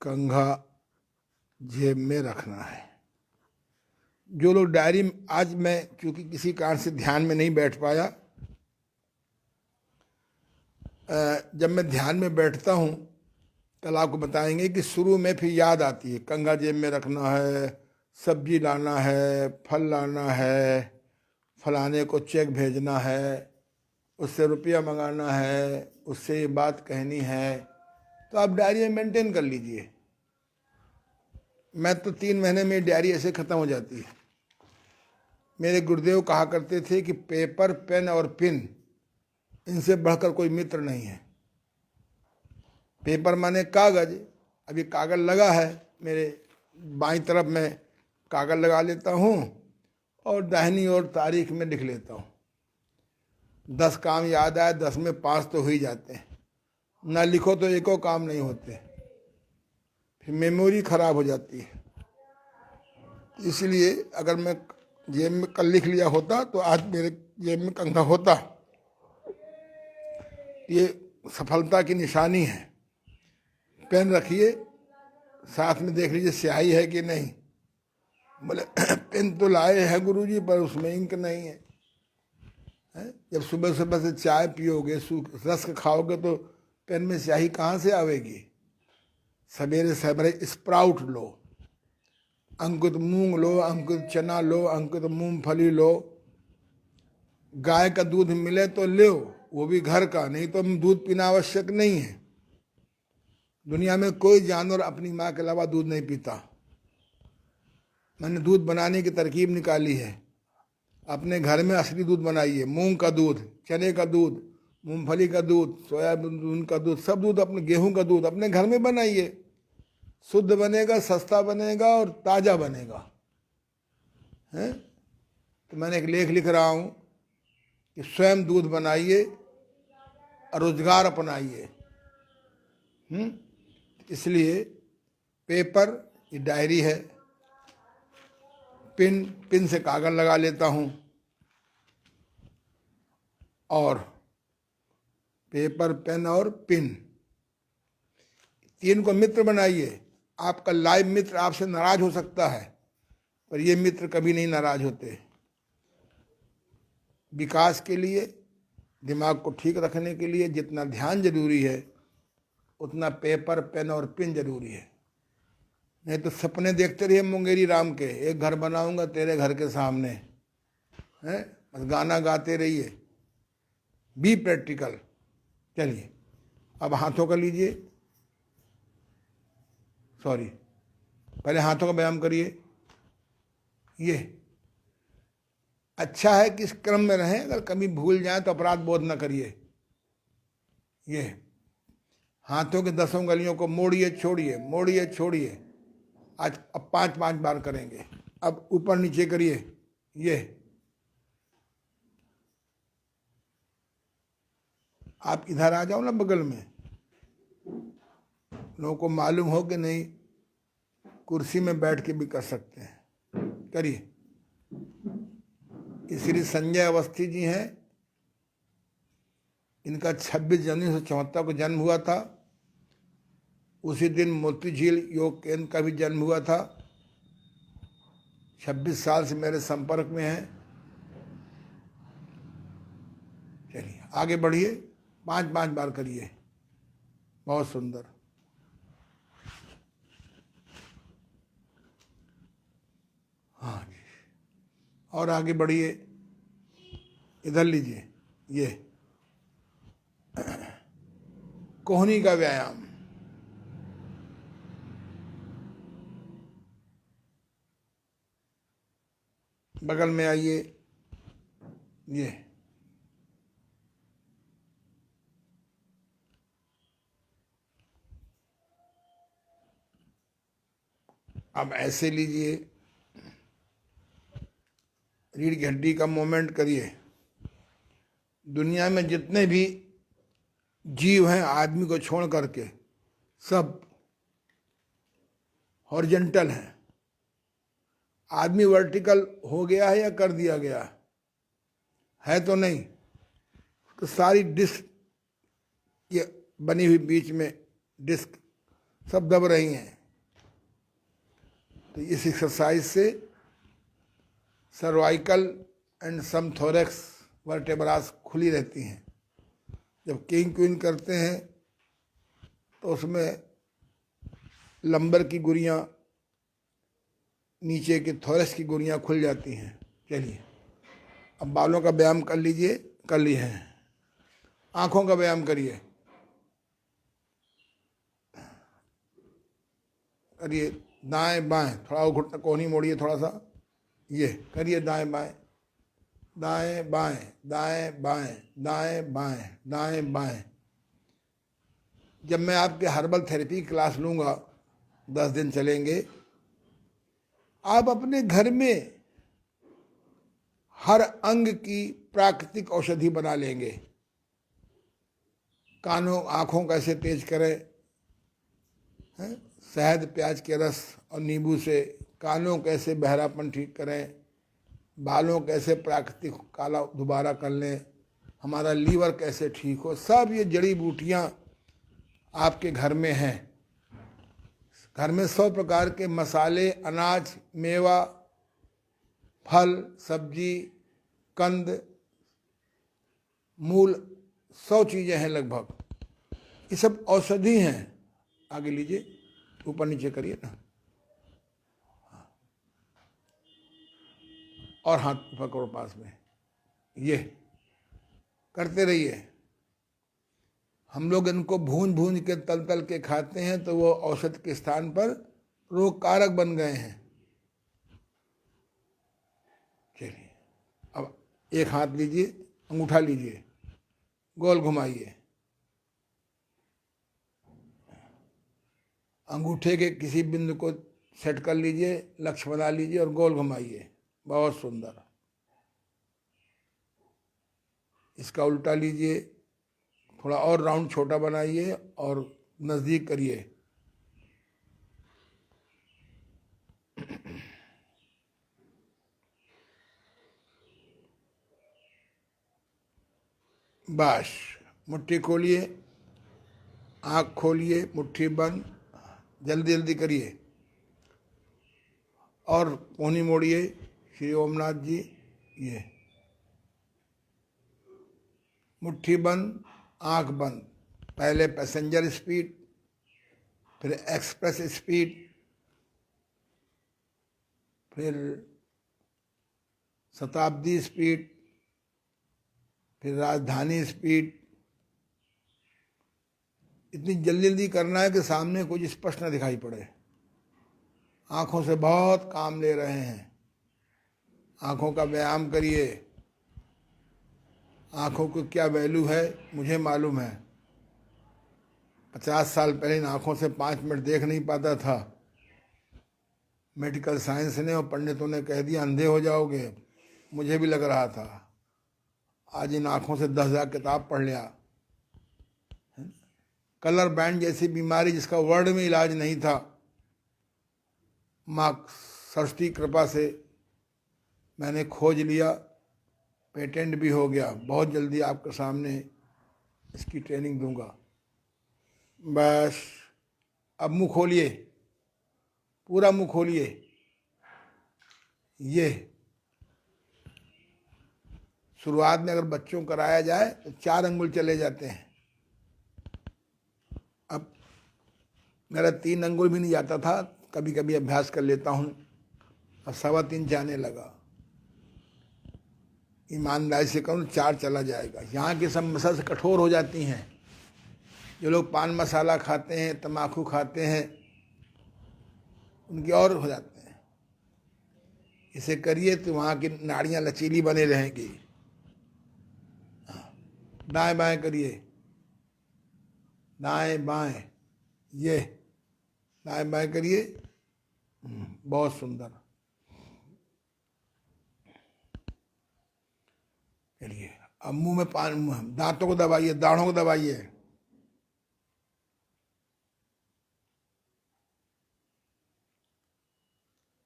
कंघा जेब में रखना है। जो लोग डायरी, आज मैं क्योंकि किसी कारण से ध्यान में नहीं बैठ पाया, जब मैं ध्यान में बैठता हूँ कल आपको बताएंगे कि शुरू में फिर याद आती है, कंघा जेब में रखना है, सब्जी लाना है, फल लाना है, फलाने को चेक भेजना है, उससे रुपया मंगाना है, उससे ये बात कहनी है, तो आप डायरी में मेंटेन कर लीजिए। मैं तो 3 महीने में डायरी ऐसे ख़त्म हो जाती है। मेरे गुरुदेव कहा करते थे कि पेपर, पेन और पिन, इनसे बढ़कर कोई मित्र नहीं है। पेपर माने कागज, अभी कागज लगा है मेरे बाईं तरफ, मैं कागज लगा लेता हूँ और दाहिनी ओर तारीख में लिख लेता हूँ। 10 काम याद आए, 10 में 5 तो हो ही जाते हैं। ना लिखो तो एको काम नहीं होते, फिर मेमोरी खराब हो जाती है। इसलिए अगर मैं जेब में कल लिख लिया होता तो आज मेरे जेब में कंघा होता। ये सफलता की निशानी है। पेन रखिए, साथ में देख लीजिए स्याही है कि नहीं। बोले पेन तो लाए हैं गुरुजी, पर उसमें इंक नहीं है। जब सुबह सुबह से चाय पियोगे, रस्क खाओगे, तो पेन में स्याही कहाँ से आवेगी। सवेरे सवेरे स्प्राउट लो, अंकुरित मूंग लो, अंकुरित चना लो, अंकुरित मूंगफली लो। गाय का दूध मिले तो लो, वो भी घर का, नहीं तो दूध पीना आवश्यक नहीं है। दुनिया में कोई जानवर अपनी माँ के अलावा दूध नहीं पीता। मैंने दूध बनाने की तरकीब निकाली है। अपने घर में असली दूध बनाइए, मूंग का दूध, चने का दूध, मूंगफली का दूध, सोयाबीन का दूध, सब दूध, अपने गेहूं का दूध अपने घर में बनाइए। शुद्ध बनेगा, सस्ता बनेगा और ताज़ा बनेगा। हैं? तो मैंने एक लेख लिख रहा हूँ कि स्वयं दूध बनाइए और रोजगार अपनाइए। इसलिए पेपर, ये डायरी है, पिन से कागज लगा लेता हूँ, और पेपर, पेन और पिन, 3 को मित्र बनाइए। आपका लाइव मित्र आपसे नाराज हो सकता है, पर ये मित्र कभी नहीं नाराज होते। विकास के लिए, दिमाग को ठीक रखने के लिए जितना ध्यान जरूरी है, उतना पेपर, पेन और पिन जरूरी है। नहीं तो सपने देखते रहिए मुंगेरी राम के, एक घर बनाऊंगा तेरे घर के सामने, हैं? बस गाना गाते रहिए। Be practical. चलिए अब हाथों का लीजिए, सॉरी, पहले हाथों का व्यायाम करिए। ये अच्छा है कि इस क्रम में रहें, अगर कभी भूल जाए तो अपराध बोध न करिए। ये हाथों के 10 उंगलियों को मोड़िए छोड़िए, मोड़िए छोड़िए। आज अब 5-5 बार करेंगे। अब ऊपर नीचे करिए। ये आप इधर आ जाओ ना बगल में, लोगों को मालूम हो कि नहीं, कुर्सी में बैठ के भी कर सकते हैं। करिए। श्री संजय अवस्थी जी हैं, इनका 26 जनवरी 1974 को जन्म हुआ था। उसी दिन मोती झील योग केंद्र का भी जन्म हुआ था। 26 साल से मेरे संपर्क में हैं। चलिए आगे बढ़िए। 5 बार करिए, बहुत सुंदर। हाँ जी, और आगे बढ़िए, इधर लीजिए, ये कोहनी का व्यायाम। बगल में आइए, ये अब ऐसे लीजिए, रीढ़ की हड्डी का मूवमेंट करिए। दुनिया में जितने भी जीव हैं आदमी को छोड़ करके सब हॉरिजॉन्टल हैं। आदमी वर्टिकल हो गया है या कर दिया गया है? तो नहीं। तो सारी डिस्क ये बनी हुई बीच में डिस्क सब दब रही हैं। तो इस एक्सरसाइज से cervical and some thorax vertebras खुली रहती हैं। जब किंग क्वीन करते हैं तो उसमें लंबर की गुड़ियाँ, नीचे की थोरेक्स की गुड़ियाँ खुल जाती हैं। चलिए अब बालों का व्यायाम कर लीजिए, कर लिए हैं। आँखों का व्यायाम करिए, करिए दाएं बाएं, थोड़ा घुटना कोहनी मोड़िए थोड़ा सा, ये करिए दाएं बाएं, दाएं बाएं, दाएं बाएं, दाएं बाएं, दाएं बाएं। जब मैं आपके हर्बल थेरेपी क्लास लूँगा, 10 दिन चलेंगे, आप अपने घर में हर अंग की प्राकृतिक औषधि बना लेंगे। कानों आँखों कैसे तेज करें, हैं? शहद प्याज के रस और नींबू से कानों कैसे बहरापन ठीक करें, बालों कैसे प्राकृतिक काला दोबारा कर लें, हमारा लीवर कैसे ठीक हो, सब ये जड़ी बूटियाँ आपके घर में हैं। घर में 100 प्रकार के मसाले, अनाज, मेवा, फल, सब्जी, कंद, मूल, 100 चीज़ें हैं लगभग। ये सब औषधि हैं। आगे लीजिए, ऊपर नीचे करिए ना, और हाथ पकड़ो पास में, ये करते रहिए। हम लोग इनको भून भून के तल तल के खाते हैं तो वो औषध के स्थान पर रोग कारक बन गए हैं। चलिए अब एक हाथ लीजिए, अंगूठा लीजिए, गोल घुमाइए, अंगूठे के किसी बिंदु को सेट कर लीजिए, लक्ष्य बना लीजिए और गोल घुमाइए, बहुत सुंदर। इसका उल्टा लीजिए, थोड़ा और राउंड छोटा बनाइए और नज़दीक करिए। बस मुट्ठी खोलिए, आँख खोलिए, मुट्ठी बंद, जल्दी जल्दी करिए और कोहनी मोड़िए। श्री ओमनाथ जी, ये मुट्ठी बंद, आँख बंद। पहले पैसेंजर स्पीड, फिर एक्सप्रेस स्पीड, फिर शताब्दी स्पीड, फिर राजधानी स्पीड। इतनी जल्दी जल्दी करना है कि सामने कुछ स्पष्ट न दिखाई पड़े। आँखों से बहुत काम ले रहे हैं, आँखों का व्यायाम करिए। आँखों को क्या वैल्यू है मुझे मालूम है। 50 साल पहले इन आँखों से 5 मिनट देख नहीं पाता था। मेडिकल साइंस ने और पंडितों ने कह दिया अंधे हो जाओगे, मुझे भी लग रहा था। आज इन आँखों से 10,000 किताब पढ़ लिया। कलर बैंड जैसी बीमारी जिसका वर्ल्ड में इलाज नहीं था, माँ सरस्वती कृपा से मैंने खोज लिया, पेटेंट भी हो गया। बहुत जल्दी आपके सामने इसकी ट्रेनिंग दूंगा। बस अब मुंह खोलिए, पूरा मुंह खोलिए। ये शुरुआत में अगर बच्चों को कराया जाए तो 4 अंगुल चले जाते हैं, अब मेरा 3 अंगुल भी नहीं जाता था, कभी कभी अभ्यास कर लेता हूँ, अब 3.25 जाने लगा। ईमानदारी से कहूँ 4 चला जाएगा। यहाँ की सब मसल कठोर हो जाती हैं। जो लोग पान मसाला खाते हैं, तम्बाकू खाते हैं, उनकी और हो जाते हैं। इसे करिए तो वहाँ की नाड़ियाँ लचीली बने रहेंगी। दाएं बाएं करिए, दाएं बाएं, ये दाएं बाएं करिए, बहुत सुंदर। चलिए अब मुंह में दांतों को दबाइए, दाढ़ों को दबाइए।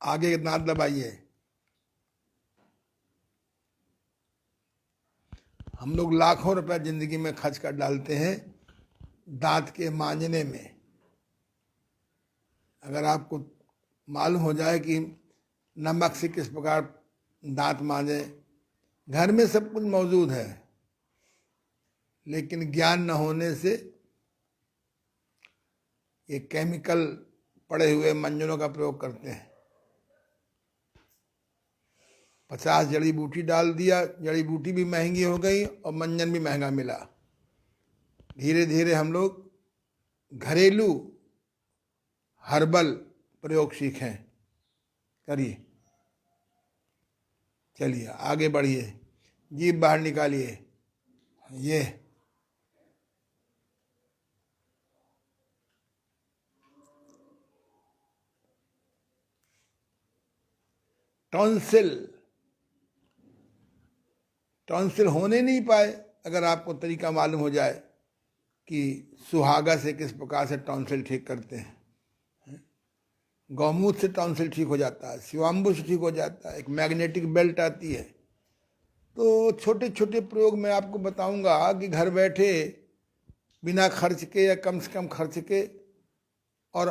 आगे के दांत दबाइए। हम लोग लाखों रुपए जिंदगी में खर्च कर डालते हैं दांत के मांजने में। अगर आपको मालूम हो जाए कि नमक से किस प्रकार दांत मांजे, घर में सब कुछ मौजूद है, लेकिन ज्ञान न होने से ये केमिकल पड़े हुए मंजनों का प्रयोग करते हैं। 50 जड़ी बूटी डाल दिया, जड़ी बूटी भी महंगी हो गई और मंजन भी महंगा मिला। धीरे धीरे हम लोग घरेलू हर्बल प्रयोग सीखें, करिए। चलिए आगे बढ़िए, जीभ बाहर निकालिए, ये टॉन्सिल होने नहीं पाए। अगर आपको तरीका मालूम हो जाए कि सुहागा से किस प्रकार से टॉन्सिल ठीक करते हैं, गौमूत्र से टॉन्सिल ठीक हो जाता है, शिवाम्बु से ठीक हो जाता है, एक मैग्नेटिक बेल्ट आती है। तो छोटे छोटे प्रयोग मैं आपको बताऊंगा कि घर बैठे बिना खर्च के या कम से कम खर्च के और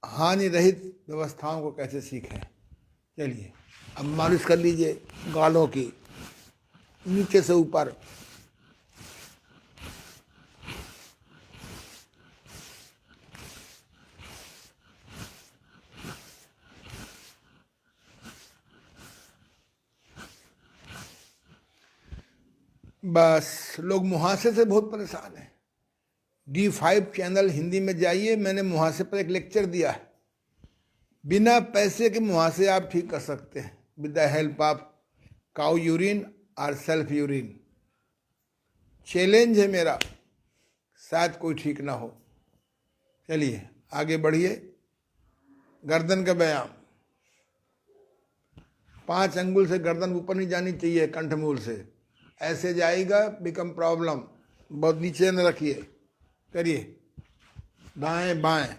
हानि रहित व्यवस्थाओं को कैसे सीखें। चलिए अब मालिश कर लीजिए गालों की, नीचे से ऊपर। बस लोग मुहासे से बहुत परेशान हैं। D5 चैनल हिंदी में जाइए, मैंने मुहासे पर एक लेक्चर दिया है। बिना पैसे के मुहासे आप ठीक कर सकते हैं with the help of cow urine और सेल्फ यूरिन। चैलेंज है मेरा, शायद कोई ठीक ना हो। चलिए आगे बढ़िए। गर्दन का व्यायाम, 5 अंगुल से गर्दन ऊपर नहीं जानी चाहिए, कंठमूल से ऐसे जाएगा बिकम प्रॉब्लम। बहुत नीचे न रखिए, करिए। दाएं बाएं,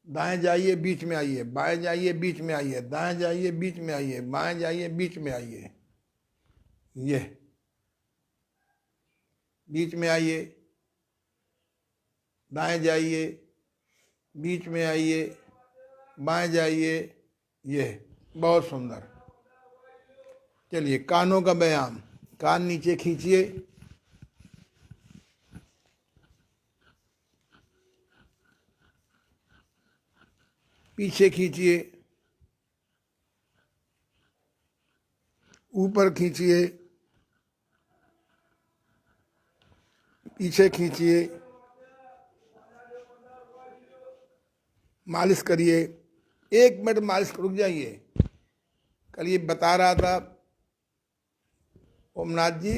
दाएं जाइए बीच में आइए, बाएं जाइए बीच में आइए, दाएं जाइए बीच में आइए, बाएं जाइए बीच में आइए, ये बीच में आइए, दाएं जाइए बीच में आइए, बाएं जाइए, ये बहुत सुंदर। चलिए कानों का व्यायाम, कान नीचे खींचिए, पीछे खींचिए, ऊपर खींचिए, पीछे खींचिए, मालिश करिए। 1 मिनट मालिश रुक जाइए। कल ये बता रहा था ओमनाथ जी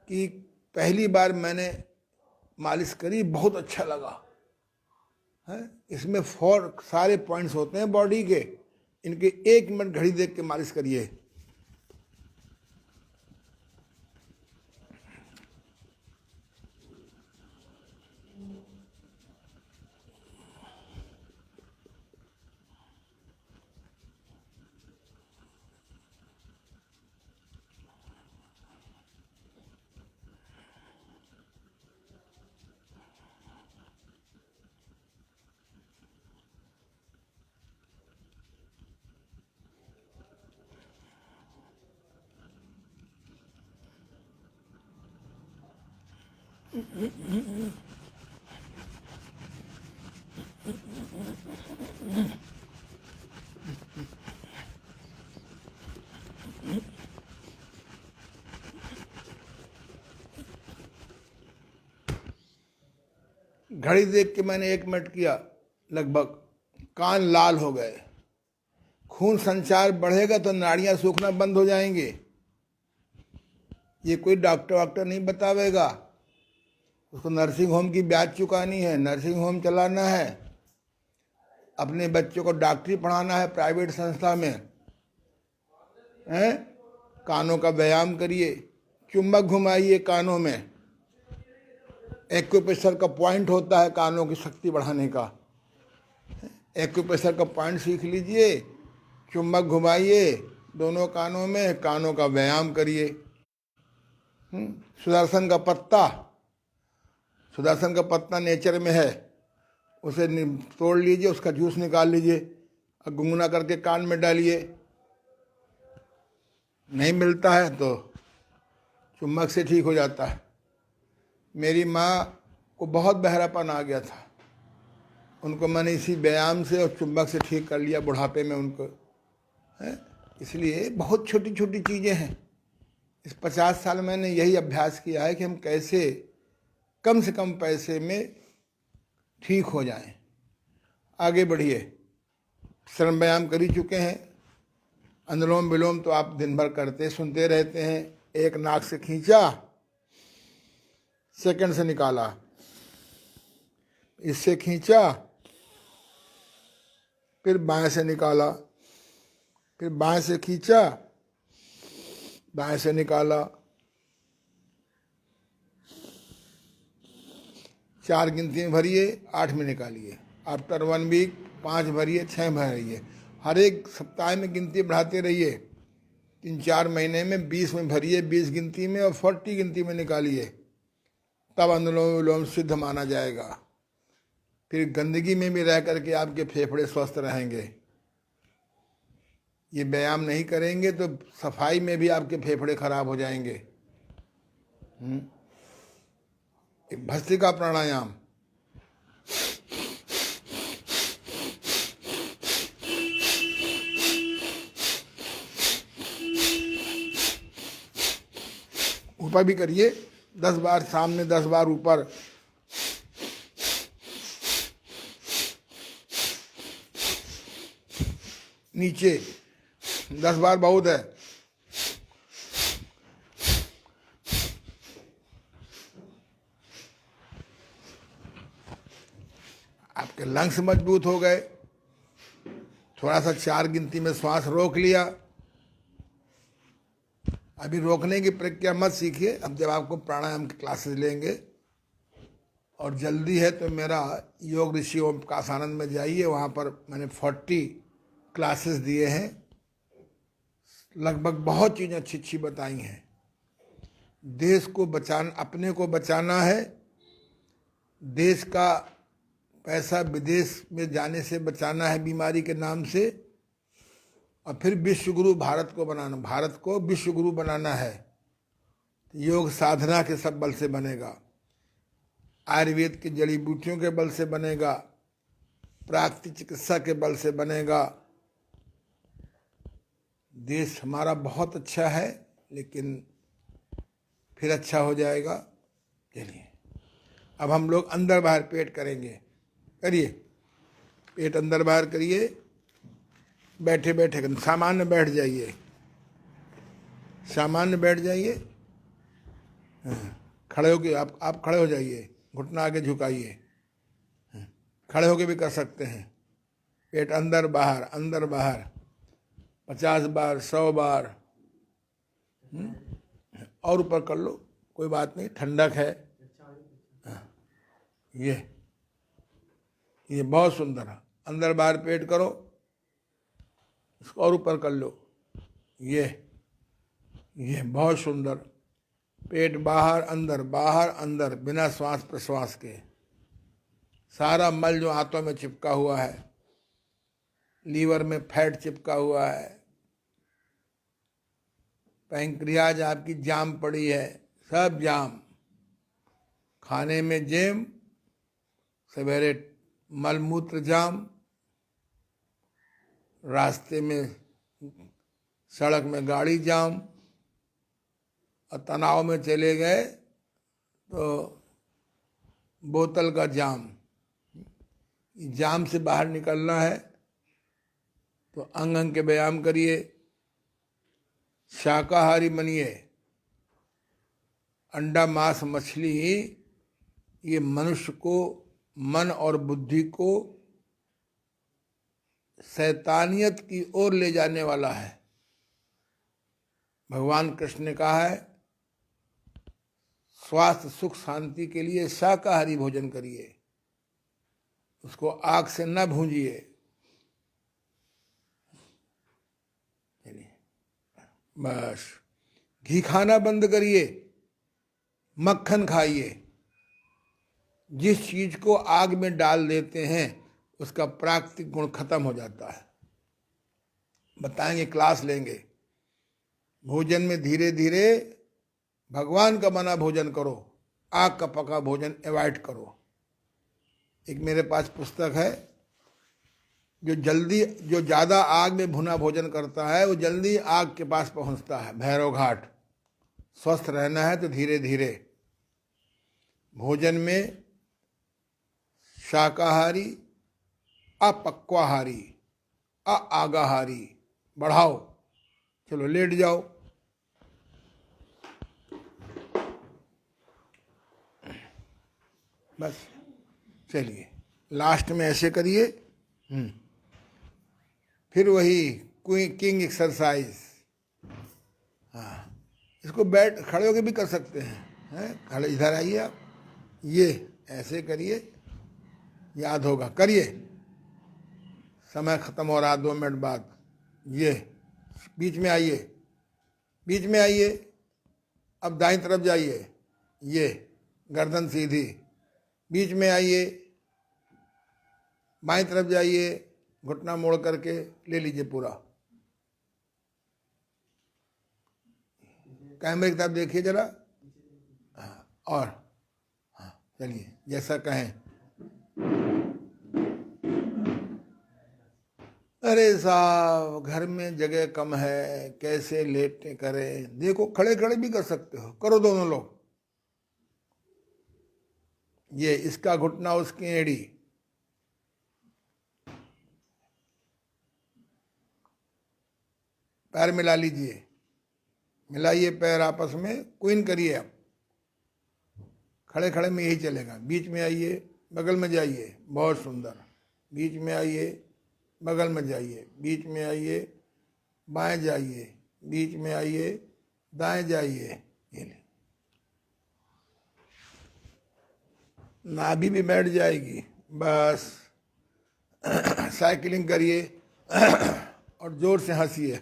कि पहली बार मैंने मालिश करी, बहुत अच्छा लगा है। इसमें 4 सारे पॉइंट्स होते हैं बॉडी के, इनके 1 मिनट घड़ी देख के मालिश करिए। घड़ी देख के मैंने 1 मिनट किया, लगभग कान लाल हो गए। खून संचार बढ़ेगा तो नाड़ियां सूखना बंद हो जाएंगे। ये कोई डॉक्टर वाक्टर नहीं बतावेगा। उसको नर्सिंग होम की ब्याज चुकानी है, नर्सिंग होम चलाना है, अपने बच्चों को डॉक्टरी पढ़ाना है प्राइवेट संस्था में, हैं? कानों का व्यायाम करिए, चुंबक घुमाइए कानों में। एक्यूप्रेशर का पॉइंट होता है कानों की शक्ति बढ़ाने का। एक्यूप्रेशर का पॉइंट सीख लीजिए, चुंबक घुमाइए दोनों कानों में, कानों का व्यायाम करिए। सुदर्शन का पत्ता, सुदर्शन का पत्ता नेचर में है, उसे तोड़ लीजिए, उसका जूस निकाल लीजिए और गुनगुना करके कान में डालिए। नहीं मिलता है तो चुंबक से ठीक हो जाता है। मेरी माँ को बहुत बहरापन आ गया था, उनको मैंने इसी व्यायाम से और चुंबक से ठीक कर लिया बुढ़ापे में उनको, है? इसलिए बहुत छोटी छोटी चीज़ें हैं। इस 50 साल मैंने यही अभ्यास किया है कि हम कैसे कम से कम पैसे में ठीक हो जाएं। आगे बढ़िए। श्रम व्यायाम कर ही चुके हैं। अनुलोम विलोम तो आप दिन भर करते सुनते रहते हैं। एक नाक से खींचा, सेकंड से निकाला, इससे खींचा, फिर बाएं से निकाला, फिर बाएं से खींचा, दाएं से निकाला। 4 गिनती में भरिए, 8 में निकालिए। आफ्टर 1 वीक 5 भरिए, 6 भरिए। हर एक सप्ताह में गिनती बढ़ाते रहिए। 3-4 महीने में 20 में भरिए, 20 गिनती में, और 40 गिनती में निकालिए। तब अनुलोम विलोम सिद्ध माना जाएगा। फिर गंदगी में भी रह करके आपके फेफड़े स्वस्थ रहेंगे। ये व्यायाम नहीं करेंगे तो सफाई में भी आपके फेफड़े खराब हो जाएंगे। भस्त्रिका प्राणायाम, ऊपर भी करिए 10 बार, सामने 10 बार ऊपर। नीचे 10 बार बहुत है। आपके लंग्स मजबूत हो गए। थोड़ा सा 4 गिनती में श्वास रोक लिया। अभी रोकने की प्रक्रिया मत सीखिए, अब जब आपको प्राणायाम की क्लासेस लेंगे और जल्दी है तो मेरा योग ऋषि ओम प्रकाश आनंद में जाइए। वहाँ पर मैंने 40 क्लासेस दिए हैं, लगभग बहुत चीज़ें अच्छी अच्छी बताई हैं। देश को बचाना, अपने को बचाना है, देश का पैसा विदेश में जाने से बचाना है बीमारी के नाम से, और फिर विश्व गुरु भारत को बनाना, भारत को विश्व गुरु बनाना है। योग साधना के सब बल से बनेगा, आयुर्वेद की जड़ी बूटियों के बल से बनेगा, प्राकृतिक चिकित्सा के बल से बनेगा। देश हमारा बहुत अच्छा है, लेकिन फिर अच्छा हो जाएगा। चलिए अब हम लोग अंदर बाहर पेट करेंगे। करिए, पेट अंदर बाहर करिए। बैठे बैठे सामान्य बैठ जाइए, सामान्य बैठ जाइए। खड़े होके आप खड़े हो जाइए, घुटना आगे झुकाइए। खड़े होके भी कर सकते हैं। पेट अंदर बाहर, अंदर बाहर 50 बार, 100 बार। और ऊपर कर लो, कोई बात नहीं, ठंडक है। ये बहुत सुंदर है। अंदर बाहर पेट करो, इसको और ऊपर कर लो। ये बहुत सुंदर। पेट बाहर अंदर, बाहर अंदर, बिना श्वास प्रश्वास के। सारा मल जो आंतों में चिपका हुआ है, लीवर में फैट चिपका हुआ है, पैंक्रियाज आपकी जाम पड़ी है, सब जाम। खाने में जेम, सवेरे मलमूत्र जाम, रास्ते में सड़क में गाड़ी जाम, और तनाव में चले गए तो बोतल का जाम। जाम से बाहर निकलना है तो अंग अंग के व्यायाम करिए, शाकाहारी बनिए। अंडा मांस मछली ये मनुष्य को, मन और बुद्धि को शैतानियत की ओर ले जाने वाला है। भगवान कृष्ण ने कहा है स्वास्थ्य सुख शांति के लिए शाकाहारी भोजन करिए, उसको आग से न भूंजिए। बस घी खाना बंद करिए, मक्खन खाइए। जिस चीज को आग में डाल देते हैं उसका प्राकृतिक गुण खत्म हो जाता है। बताएंगे, क्लास लेंगे। भोजन में धीरे धीरे भगवान का बना भोजन करो, आग का पका भोजन अवॉइड करो। एक मेरे पास पुस्तक है, जो ज़्यादा आग में भुना भोजन करता है वो जल्दी आग के पास पहुंचता है, भैरव घाट। स्वस्थ रहना है तो धीरे धीरे भोजन में शाकाहारी, अपक्वाहारी, आगाहारी बढ़ाओ। चलो लेट जाओ। बस चलिए, लास्ट में ऐसे करिए। फिर वही किंग एक्सरसाइज। हाँ, इसको बैठ खड़े होके भी कर सकते हैं। खड़े इधर आइए आप, ये ऐसे करिए, याद होगा, करिए। समय खत्म हो रहा, 2 मिनट बाद। ये बीच में आइए, बीच में आइए। अब दाईं तरफ जाइए, ये गर्दन सीधी, बीच में आइए। बाईं तरफ जाइए, घुटना मोड़ करके ले लीजिए पूरा। कैमरे की तरफ देखिए जरा। हाँ, और हाँ, चलिए जैसा कहें। अरे साहब, घर में जगह कम है, कैसे लेटे करें? देखो, खड़े खड़े भी कर सकते हो, करो दोनों लोग। ये इसका घुटना, उसकी एड़ी। पैर मिला लीजिए, मिलाइए पैर आपस में, क्वीन करिए आप। खड़े खड़े में यही चलेगा। बीच में आइए, बगल में जाइए, बहुत सुंदर। बीच में आइए, बगल में जाइए, बीच में आइए, बाएं जाइए, बीच में आइए, दाएं जाइए। ये ले, नाभि भी बैठ जाएगी। बस साइकिलिंग करिए और जोर से हंसिए।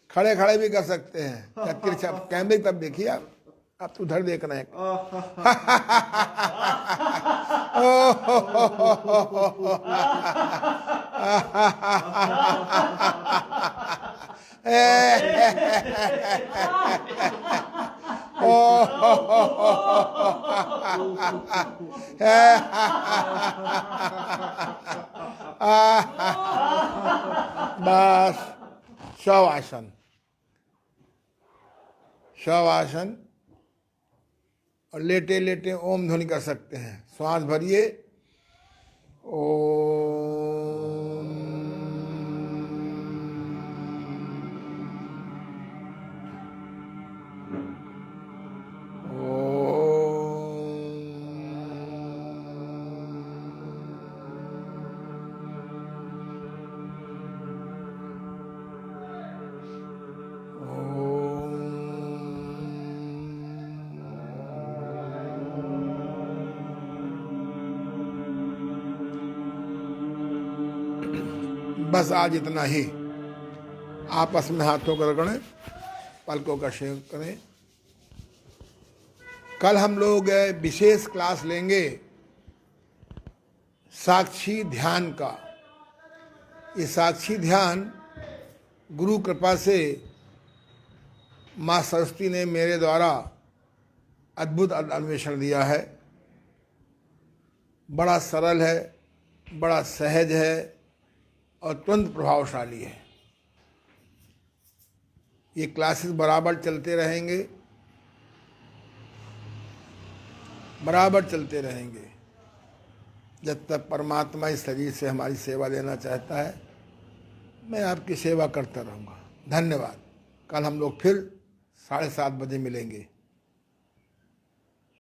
खड़े खड़े भी कर सकते हैं। तिरछा कैमरे तब देखिए आप तो उधर देखना है। बस शवासन, शवासन। और लेटे लेटे ओम ध्वनि कर सकते हैं। श्वास भरिए, ओम। बस आज इतना ही। आपस में हाथों को रगड़ें, पलकों का शेक करें। कल हम लोग विशेष क्लास लेंगे साक्षी ध्यान का। ये साक्षी ध्यान गुरु कृपा से माँ सरस्वती ने मेरे द्वारा अद्भुत अन्वेषण दिया है। बड़ा सरल है, बड़ा सहज है और तुरंत प्रभावशाली है। ये क्लासेस बराबर चलते रहेंगे, बराबर चलते रहेंगे जब तक परमात्मा इस शरीर से हमारी सेवा लेना चाहता है। मैं आपकी सेवा करता रहूँगा। धन्यवाद। कल हम लोग फिर 7:30 बजे मिलेंगे।